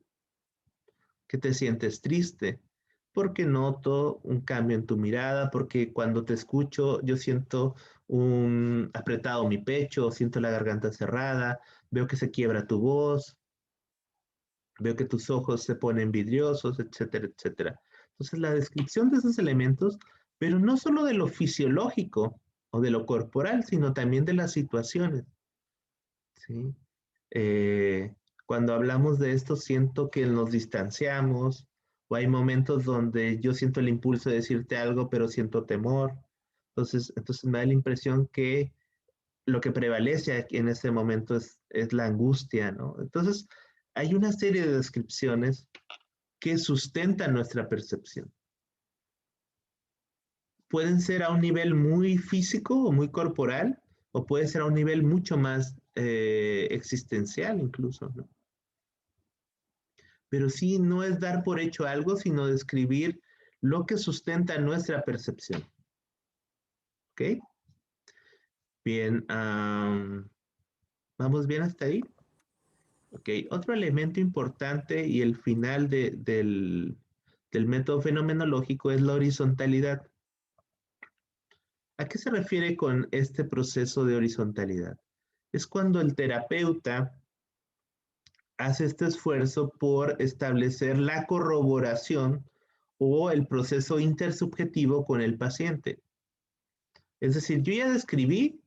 que te sientes triste, porque noto un cambio en tu mirada, porque cuando te escucho yo siento un apretado mi pecho, siento la garganta cerrada, veo que se quiebra tu voz, veo que tus ojos se ponen vidriosos, etcétera, etcétera. Entonces la descripción de esos elementos, pero no solo de lo fisiológico o de lo corporal, sino también de las situaciones, ¿sí? Eh, Cuando hablamos de esto, siento que nos distanciamos o hay momentos donde yo siento el impulso de decirte algo, pero siento temor. Entonces me da la impresión que lo que prevalece aquí en este momento es la angustia, ¿no? Entonces, hay una serie de descripciones que sustentan nuestra percepción. Pueden ser a un nivel muy físico o muy corporal, o puede ser a un nivel mucho más existencial incluso, ¿no? Pero sí no es dar por hecho algo, sino describir lo que sustenta nuestra percepción. ¿Ok? Bien, ¿vamos bien hasta ahí? Ok, otro elemento importante y el final del método fenomenológico es la horizontalidad. ¿A qué se refiere con este proceso de horizontalidad? Es cuando el terapeuta hace este esfuerzo por establecer la corroboración o el proceso intersubjetivo con el paciente. Es decir, yo ya describí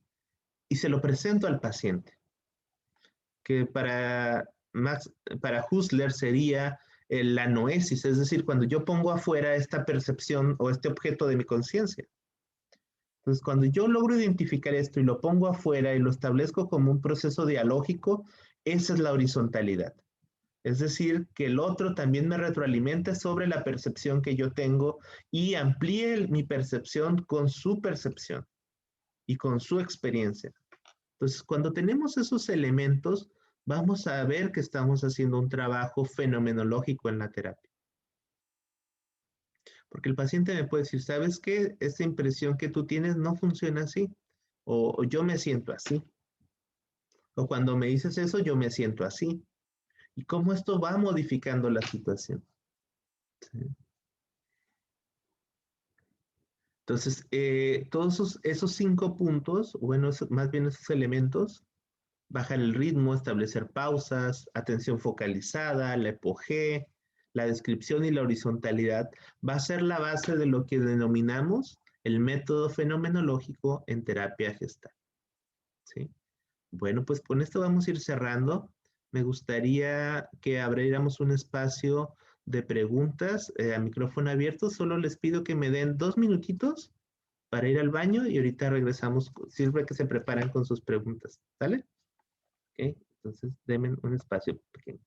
y se lo presento al paciente, que para Husserl sería la noesis, es decir, cuando yo pongo afuera esta percepción o este objeto de mi conciencia. Entonces, cuando yo logro identificar esto y lo pongo afuera y lo establezco como un proceso dialógico, esa es la horizontalidad. Es decir, que el otro también me retroalimenta sobre la percepción que yo tengo y amplíe mi percepción con su percepción y con su experiencia. Entonces, cuando tenemos esos elementos, vamos a ver que estamos haciendo un trabajo fenomenológico en la terapia. Porque el paciente me puede decir, ¿sabes qué? Esta impresión que tú tienes no funciona así. O yo me siento así. O cuando me dices eso, yo me siento así. Y cómo esto va modificando la situación. ¿Sí? Entonces, todos esos 5 puntos, bueno, más bien esos elementos, bajar el ritmo, establecer pausas, atención focalizada, la epogé, la descripción y la horizontalidad, va a ser la base de lo que denominamos el método fenomenológico en terapia gestal. ¿Sí? Bueno, pues con esto vamos a ir cerrando. Me gustaría que abriéramos un espacio de preguntas a micrófono abierto. Solo les pido que me den 2 minutitos para ir al baño y ahorita regresamos. Sirve que se preparan con sus preguntas. ¿Sale? ¿Okay? Entonces, denme un espacio pequeño.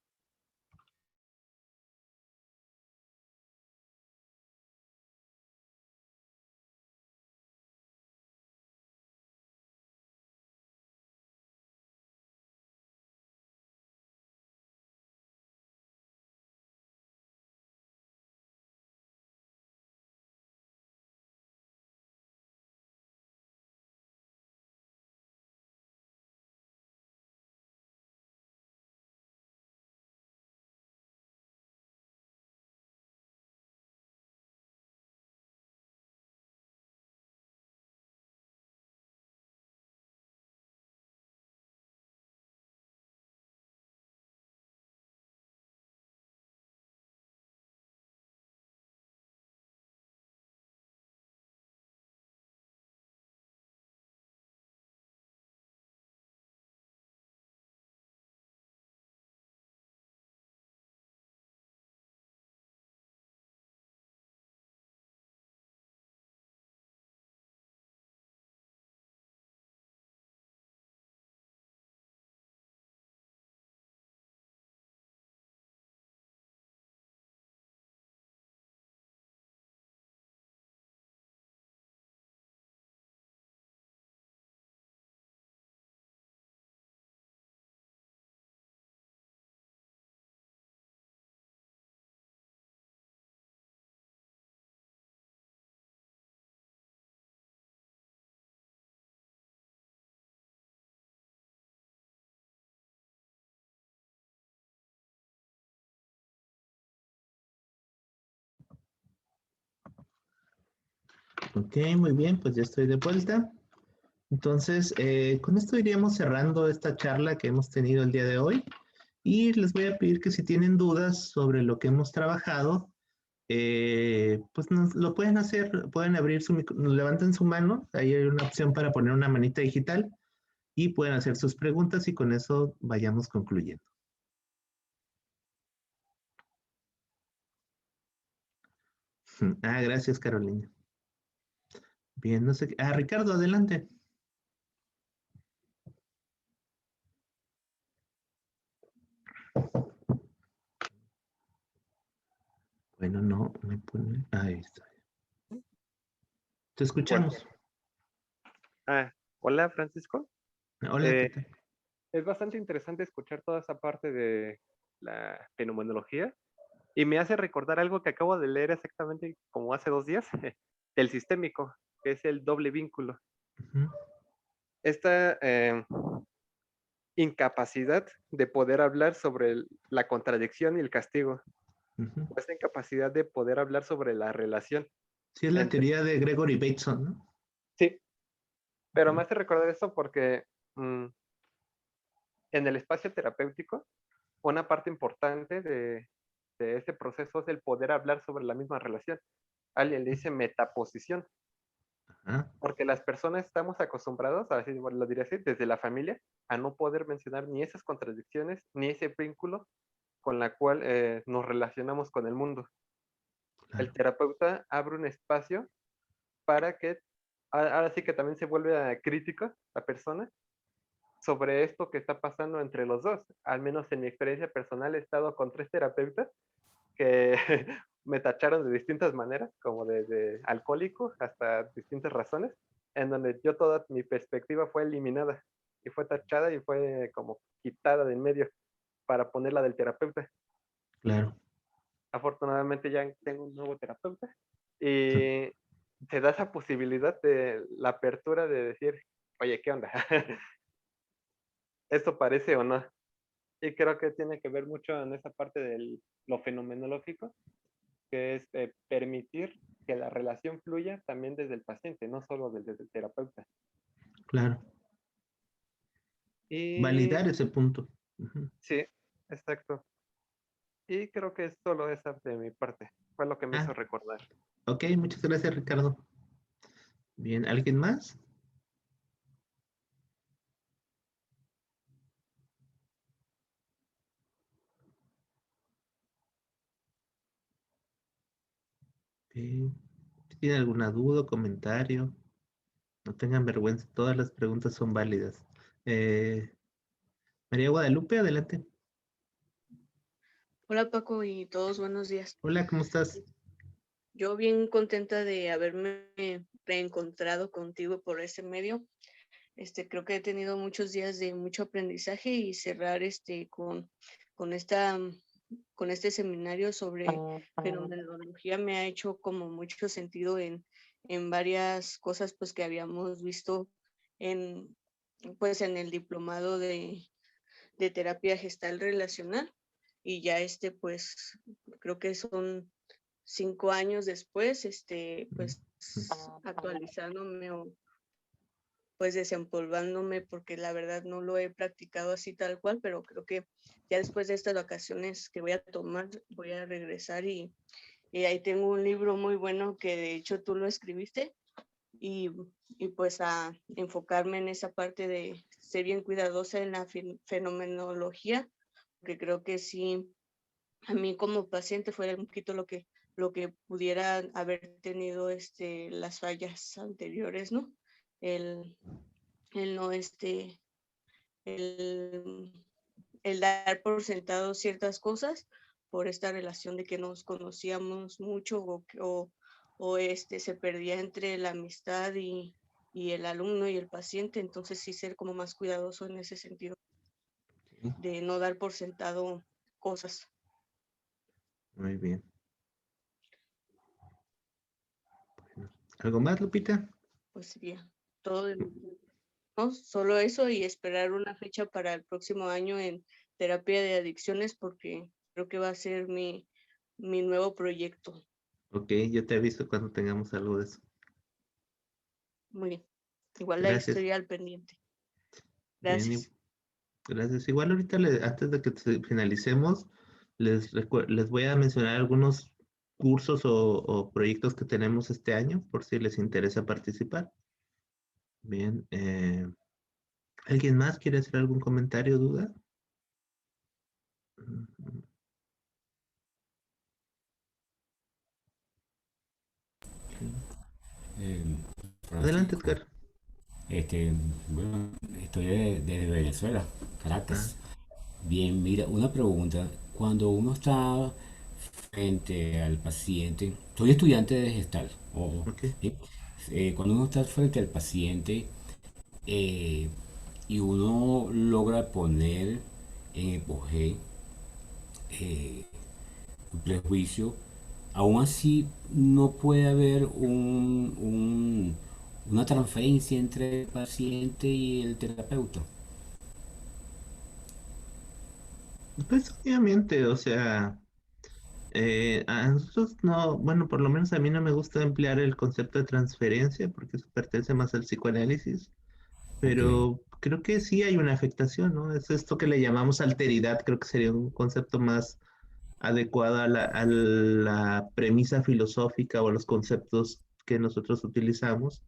Ok, muy bien, pues ya estoy de vuelta. Entonces, con esto iríamos cerrando esta charla que hemos tenido el día de hoy y les voy a pedir que si tienen dudas sobre lo que hemos trabajado, pues lo pueden hacer, pueden abrir levanten su mano, ahí hay una opción para poner una manita digital y pueden hacer sus preguntas y con eso vayamos concluyendo. Ah, gracias, Carolina. Bien, no sé. Ricardo, adelante. Bueno, no me pone. Ahí está. Te Bueno, escuchamos. hola Francisco. Hola, ¿qué Eh, tal? es bastante interesante escuchar toda esa parte de la fenomenología y me hace recordar algo que acabo de leer exactamente como hace 2 días, del sistémico, que es el doble vínculo. Ujú, Esta incapacidad de poder hablar sobre la contradicción y el castigo, ujú. o esta incapacidad de poder hablar sobre la relación Sí, es la entre... teoría de Gregory Bateson, ¿no? Sí, pero me Ujú, hace recordar esto porque mm, en el espacio terapéutico, una parte importante de este proceso es el poder hablar sobre la misma relación. Alguien le dice metaposición, ajá, porque las personas estamos acostumbrados, así lo diré así, desde la familia, a no poder mencionar ni esas contradicciones, ni ese vínculo con la cual nos relacionamos con el mundo. El claro. terapeuta abre un espacio para que, ahora sí que también se vuelve crítico la persona sobre esto que está pasando entre los dos. Al menos en mi experiencia personal he estado con 3 terapeutas que me tacharon de distintas maneras, como desde alcohólico hasta distintas razones, en donde yo toda mi perspectiva fue eliminada y fue tachada y fue como quitada de en medio para ponerla del terapeuta. Claro. Afortunadamente ya tengo un nuevo terapeuta y te da esa posibilidad de la apertura de decir, oye, ¿qué onda? ¿Esto parece o no? Y creo que tiene que ver mucho en esa parte de lo fenomenológico, que es permitir que la relación fluya también desde el paciente, no solo desde el terapeuta. Claro. Y Validar ese punto. Ujú. sí, exacto. Y creo que es solo esa de mi parte. Fue lo que me Ah, hizo recordar. ok, muchas gracias, Ricardo. Bien, ¿alguien más? Si tienen alguna duda o comentario, no tengan vergüenza, todas las preguntas son válidas. Eh, María Guadalupe, adelante. Hola Paco y todos, buenos días. Hola, ¿cómo estás? Yo bien contenta de haberme reencontrado contigo por este medio. Creo que he tenido muchos días de mucho aprendizaje y cerrar con esta con este seminario sobre fenomenología me ha hecho como mucho sentido en varias cosas pues que habíamos visto en pues en el diplomado de terapia gestal relacional y ya pues creo que son 5 años después, pues actualizándome o pues desempolvándome porque la verdad no lo he practicado así tal cual, pero creo que ya después de estas vacaciones que voy a tomar, voy a regresar y ahí tengo un libro muy bueno que de hecho tú lo escribiste y, y pues a enfocarme en esa parte de ser bien cuidadosa en la fenomenología, porque creo que sí, a mí como paciente fue un poquito lo que pudiera haber tenido las fallas anteriores, ¿no? El, el no el, el dar por sentado ciertas cosas por esta relación de que nos conocíamos mucho o se perdía entre la amistad y el alumno y el paciente, entonces sí ser como más cuidadoso en ese sentido de no dar por sentado cosas. Muy bien. Bueno, ¿algo más, Lupita? Pues bien, todo ¿no? Solo eso y esperar una fecha para el próximo año en terapia de adicciones porque creo que va a ser mi nuevo proyecto. Ok, yo te aviso cuando tengamos algo de eso. Muy bien. Igual ahí Gracias. estoy al pendiente. Bien, Gracias. gracias. Igual ahorita, antes de que finalicemos, les voy a mencionar algunos cursos o proyectos que tenemos este año, por si les interesa participar. Bien, ¿alguien más quiere hacer algún comentario o duda? Ujú. Ok. Eh, Adelante, Francisco, Edgar. bueno, estoy desde Venezuela, Ah, Caracas. Bien, mira, una pregunta. Cuando uno está frente al paciente, soy estudiante de gestal, ok. ¿sí? Cuando uno está frente al paciente eh, y uno logra poner en hipoge eh, un prejuicio, aún así no puede haber una transferencia entre el paciente y el terapeuta. Pues obviamente, o sea, a nosotros no, bueno, por lo menos a mí no me gusta emplear el concepto de transferencia porque eso pertenece más al psicoanálisis, Ok, pero creo que sí hay una afectación, ¿no? Es esto que le llamamos alteridad, creo que sería un concepto más adecuado a la premisa filosófica o a los conceptos que nosotros utilizamos,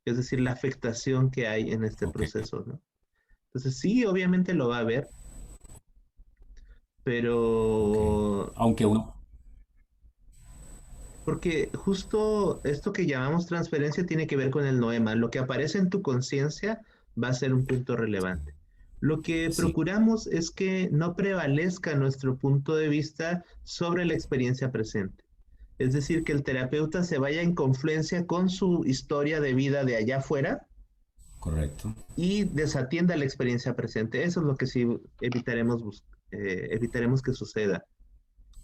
es decir, la afectación que hay en este ok, proceso, ¿no? Entonces sí, obviamente lo va a haber, ok. pero Aunque uno, porque justo esto que llamamos transferencia tiene que ver con el noema. Lo que aparece en tu conciencia va a ser un punto relevante. Lo que sí, procuramos es que no prevalezca nuestro punto de vista sobre la experiencia presente. Es decir, que el terapeuta se vaya en confluencia con su historia de vida de allá afuera correcto. y desatienda la experiencia presente. Eso es lo que sí evitaremos que suceda.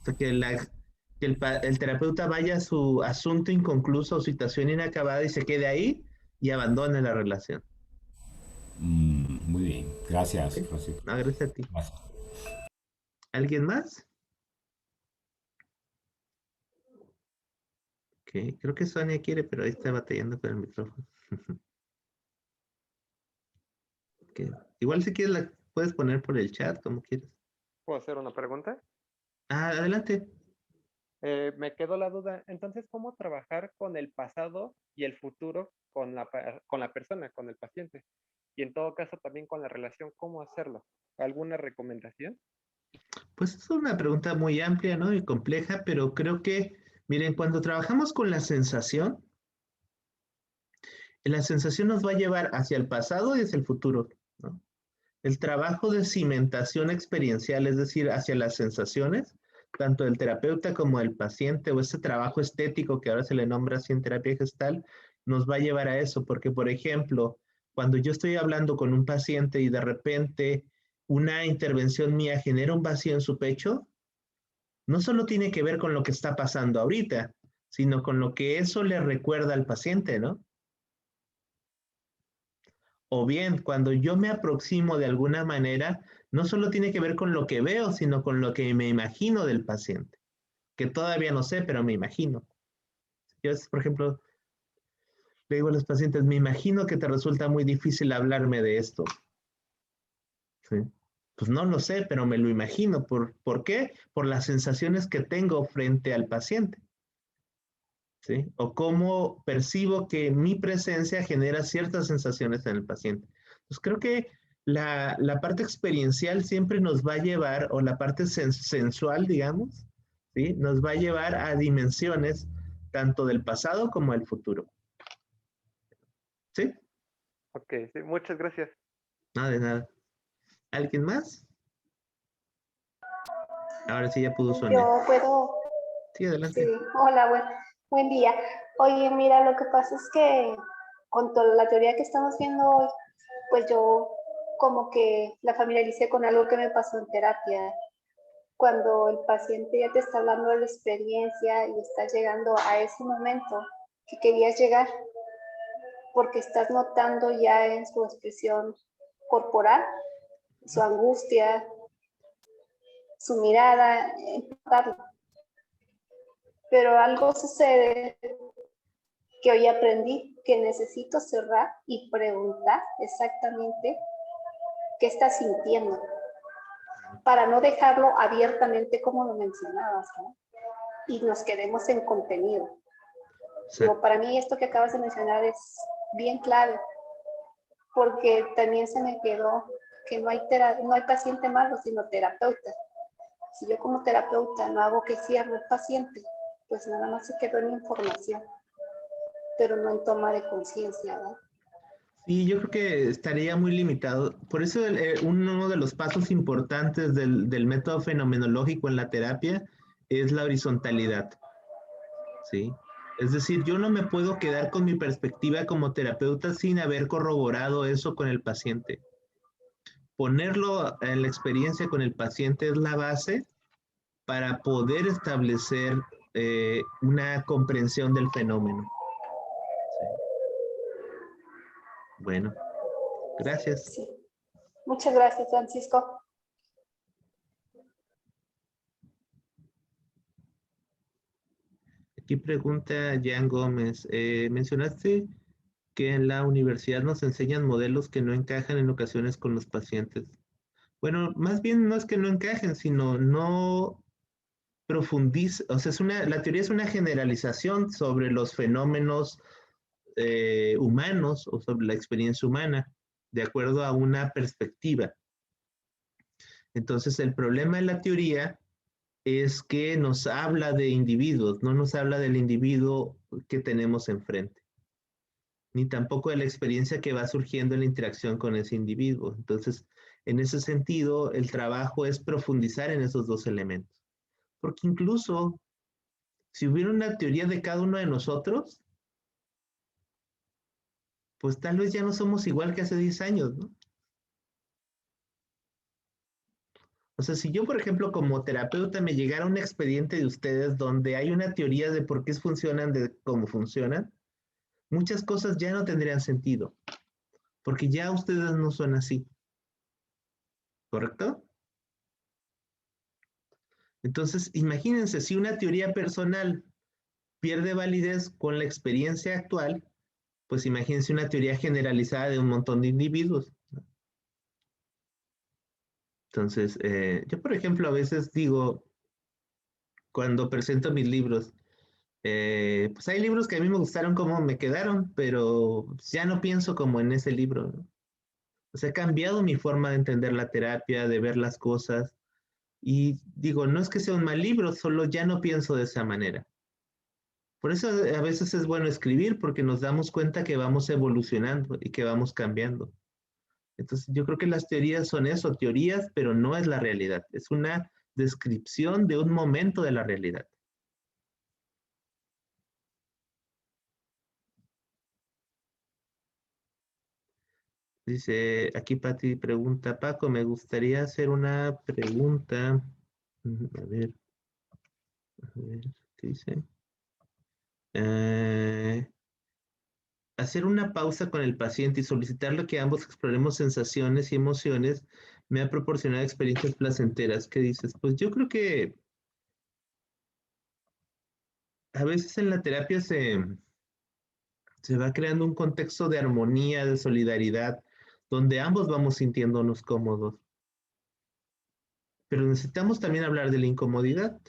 O sea, que el terapeuta vaya a su asunto inconcluso o situación inacabada y se quede ahí y abandone la relación. Muy bien, gracias, ¿Ok? Francisco. No, gracias a ti. Gracias. ¿Alguien más? Ok, creo que Sonia quiere, pero ahí está batallando con el micrófono. Ok. Igual si quieres la puedes poner por el chat, como quieres. ¿Puedo hacer una pregunta? Ah, adelante. Me quedó la duda, entonces, ¿cómo trabajar con el pasado y el futuro con la persona, con el paciente? Y en todo caso también con la relación, ¿cómo hacerlo? ¿Alguna recomendación? Pues es una pregunta muy amplia, ¿no? Y compleja, pero creo que, miren, cuando trabajamos con la sensación nos va a llevar hacia el pasado y hacia el futuro, ¿no? El trabajo de cimentación experiencial, es decir, hacia las sensaciones, tanto del terapeuta como del paciente, o ese trabajo estético que ahora se le nombra así en terapia gestal, nos va a llevar a eso, porque por ejemplo, cuando yo estoy hablando con un paciente y de repente una intervención mía genera un vacío en su pecho, no solo tiene que ver con lo que está pasando ahorita, sino con lo que eso le recuerda al paciente, ¿no? O bien, cuando yo me aproximo de alguna manera, no solo tiene que ver con lo que veo, sino con lo que me imagino del paciente, que todavía no sé, pero me imagino. Yo, por ejemplo, le digo a los pacientes, me imagino que te resulta muy difícil hablarme de esto. ¿Sí? Pues no lo sé, pero me lo imagino. ¿Por qué? Por las sensaciones que tengo frente al paciente. ¿Sí? O cómo percibo que mi presencia genera ciertas sensaciones en el paciente. Pues creo que la parte experiencial siempre nos va a llevar, o la parte sensual, digamos, ¿sí? Nos va a llevar a dimensiones tanto del pasado como del futuro. ¿Sí? Ok, sí, muchas gracias. Nada de nada. ¿Alguien más? Ahora sí ya pudo Sonia. Yo puedo, Sí, adelante. sí, hola, buen día. Oye, mira, lo que pasa es que con toda la teoría que estamos viendo hoy, pues yo como que la familiaricé con algo que me pasó en terapia. Cuando el paciente ya te está hablando de la experiencia y estás llegando a ese momento que querías llegar, porque estás notando ya en su expresión corporal, su angustia, su mirada, notarlo. Pero algo sucede que hoy aprendí que necesito cerrar y preguntar exactamente qué está sintiendo para no dejarlo abiertamente como lo mencionabas, ¿no? Y nos quedemos en contenido. Sí. Digo, para mí esto que acabas de mencionar es bien clave, porque también se me quedó que no hay paciente malo, sino terapeuta. Si yo como terapeuta no hago que cierre el paciente, pues nada más se quedó en información, pero no en toma de conciencia, ¿no? Sí, yo creo que estaría muy limitado. Por eso uno de los pasos importantes del método fenomenológico en la terapia es la horizontalidad. ¿Sí? Es decir, yo no me puedo quedar con mi perspectiva como terapeuta sin haber corroborado eso con el paciente. Ponerlo en la experiencia con el paciente es la base para poder establecer una comprensión del fenómeno. ¿Sí? Bueno, gracias. Sí. Muchas gracias, Francisco. Aquí pregunta Jan Gómez, mencionaste que en la universidad nos enseñan modelos que no encajan en ocasiones con los pacientes. Bueno, más bien no es que no encajen, sino no profundizan, o sea, la teoría es una generalización sobre los fenómenos humanos o sobre la experiencia humana, de acuerdo a una perspectiva. Entonces, el problema de la teoría es que nos habla de individuos, no nos habla del individuo que tenemos enfrente, ni tampoco de la experiencia que va surgiendo en la interacción con ese individuo. Entonces, en ese sentido, el trabajo es profundizar en esos dos elementos. Porque incluso si hubiera una teoría de cada uno de nosotros, pues tal vez ya no somos igual que hace 10 años, ¿no? O sea, si yo, por ejemplo, como terapeuta me llegara un expediente de ustedes donde hay una teoría de por qué funcionan, de cómo funcionan, muchas cosas ya no tendrían sentido, porque ya ustedes no son así, ¿correcto? Entonces, imagínense, si una teoría personal pierde validez con la experiencia actual, pues imagínense una teoría generalizada de un montón de individuos. Entonces, yo, por ejemplo, a veces digo, cuando presento mis libros, pues hay libros que a mí me gustaron como me quedaron, pero ya no pienso como en ese libro, ¿no? O sea, he cambiado mi forma de entender la terapia, de ver las cosas, y digo, no es que sea un mal libro, solo ya no pienso de esa manera. Por eso a veces es bueno escribir, porque nos damos cuenta que vamos evolucionando y que vamos cambiando. Entonces, yo creo que las teorías son eso, teorías, pero no es la realidad. Es una descripción de un momento de la realidad. Dice, aquí Pati pregunta, Paco, me gustaría hacer una pregunta. A ver, ¿qué dice? Hacer una pausa con el paciente y solicitarle que ambos exploremos sensaciones y emociones me ha proporcionado experiencias placenteras. ¿Qué dices? Pues yo creo que a veces en la terapia se va creando un contexto de armonía, de solidaridad, donde ambos vamos sintiéndonos cómodos. Pero necesitamos también hablar de la incomodidad,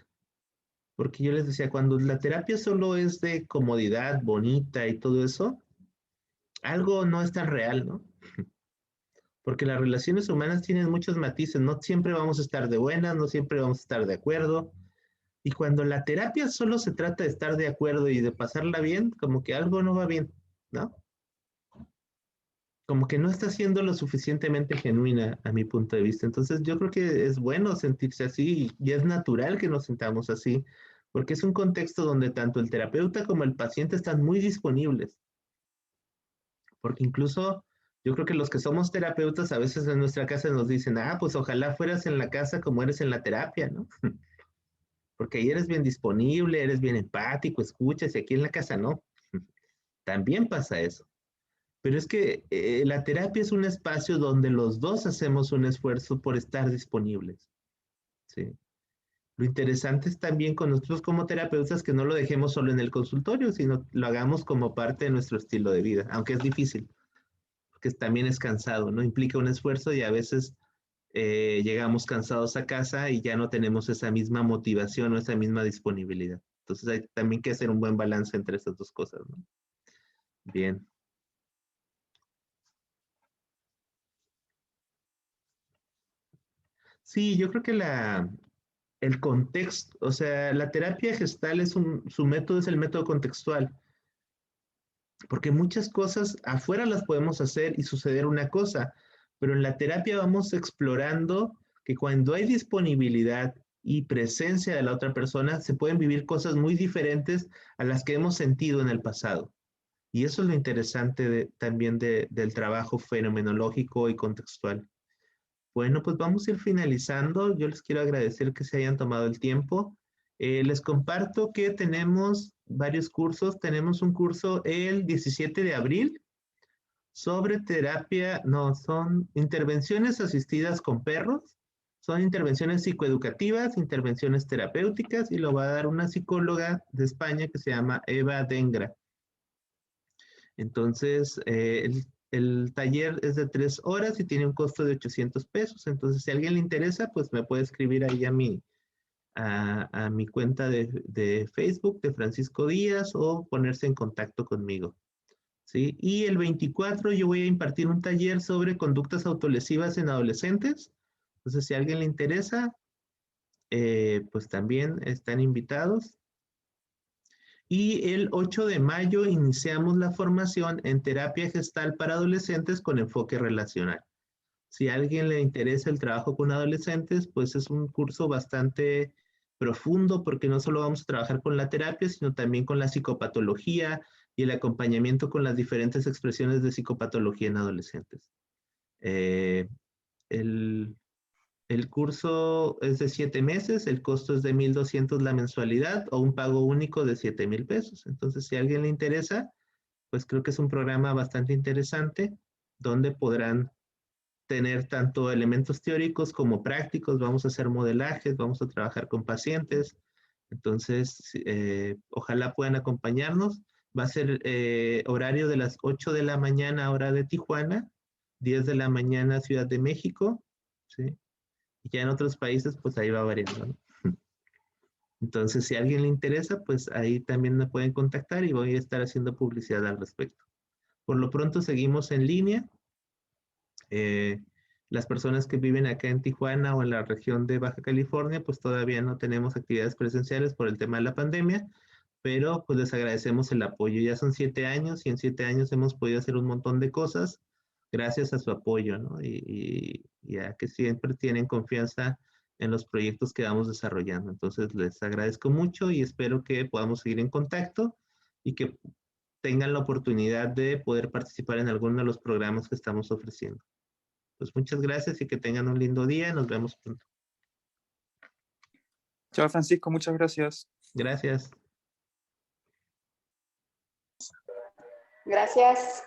porque yo les decía, cuando la terapia solo es de comodidad, bonita y todo eso, algo no es tan real, ¿no? Porque las relaciones humanas tienen muchos matices, no siempre vamos a estar de buenas, no siempre vamos a estar de acuerdo. Y cuando la terapia solo se trata de estar de acuerdo y de pasarla bien, como que algo no va bien, ¿no? Como que no está siendo lo suficientemente genuina a mi punto de vista. Entonces yo creo que es bueno sentirse así y es natural que nos sintamos así, porque es un contexto donde tanto el terapeuta como el paciente están muy disponibles. Porque incluso yo creo que los que somos terapeutas a veces en nuestra casa nos dicen, ah, pues ojalá fueras en la casa como eres en la terapia, ¿no? Porque ahí eres bien disponible, eres bien empático, escuchas, y aquí en la casa no. También pasa eso. Pero es que la terapia es un espacio donde los dos hacemos un esfuerzo por estar disponibles, ¿sí? Lo interesante es también con nosotros como terapeutas que no lo dejemos solo en el consultorio, sino lo hagamos como parte de nuestro estilo de vida, aunque es difícil, porque también es cansado, ¿no? Implica un esfuerzo y a veces llegamos cansados a casa y ya no tenemos esa misma motivación o esa misma disponibilidad. Entonces hay también que hacer un buen balance entre estas dos cosas, ¿no? Bien. Sí, yo creo que el contexto, o sea, la terapia gestal su método es el método contextual, porque muchas cosas afuera las podemos hacer y suceder una cosa, pero en la terapia vamos explorando que cuando hay disponibilidad y presencia de la otra persona, se pueden vivir cosas muy diferentes a las que hemos sentido en el pasado. Y eso es lo interesante también del trabajo fenomenológico y contextual. Bueno, pues vamos a ir finalizando. Yo les quiero agradecer que se hayan tomado el tiempo. Les comparto que tenemos varios cursos. Tenemos un curso el 17 de abril sobre terapia, no, son intervenciones asistidas con perros. Son intervenciones psicoeducativas, intervenciones terapéuticas y lo va a dar una psicóloga de España que se llama Eva Dengra. Entonces, el taller es de 3 horas y tiene un costo de 800 pesos. Entonces, si a alguien le interesa, pues me puede escribir ahí a mi cuenta de Facebook de Francisco Díaz o ponerse en contacto conmigo. ¿Sí? Y el 24 yo voy a impartir un taller sobre conductas autolesivas en adolescentes. Entonces, si a alguien le interesa, pues también están invitados. Y el 8 de mayo iniciamos la formación en terapia gestal para adolescentes con enfoque relacional. Si a alguien le interesa el trabajo con adolescentes, pues es un curso bastante profundo porque no solo vamos a trabajar con la terapia, sino también con la psicopatología y el acompañamiento con las diferentes expresiones de psicopatología en adolescentes. El, el curso es de 7 meses, el costo es de 1,200 la mensualidad o un pago único de 7,000 pesos. Entonces, si a alguien le interesa, pues creo que es un programa bastante interesante donde podrán tener tanto elementos teóricos como prácticos. Vamos a hacer modelajes, vamos a trabajar con pacientes. Entonces, ojalá puedan acompañarnos. Va a ser horario de las 8 de la mañana, hora de Tijuana, 10 de la mañana, Ciudad de México, ¿sí? Y ya en otros países, pues ahí va variando, ¿no? Entonces, si a alguien le interesa, pues ahí también me pueden contactar y voy a estar haciendo publicidad al respecto. Por lo pronto, seguimos en línea. Las personas que viven acá en Tijuana o en la región de Baja California, pues todavía no tenemos actividades presenciales por el tema de la pandemia, pero pues les agradecemos el apoyo. Ya son 7 años y en 7 años hemos podido hacer un montón de cosas gracias a su apoyo, ¿no? Y a que siempre tienen confianza en los proyectos que vamos desarrollando. Entonces, les agradezco mucho y espero que podamos seguir en contacto y que tengan la oportunidad de poder participar en alguno de los programas que estamos ofreciendo. Pues muchas gracias y que tengan un lindo día. Nos vemos pronto. Chao, Francisco, muchas gracias. Gracias. Gracias.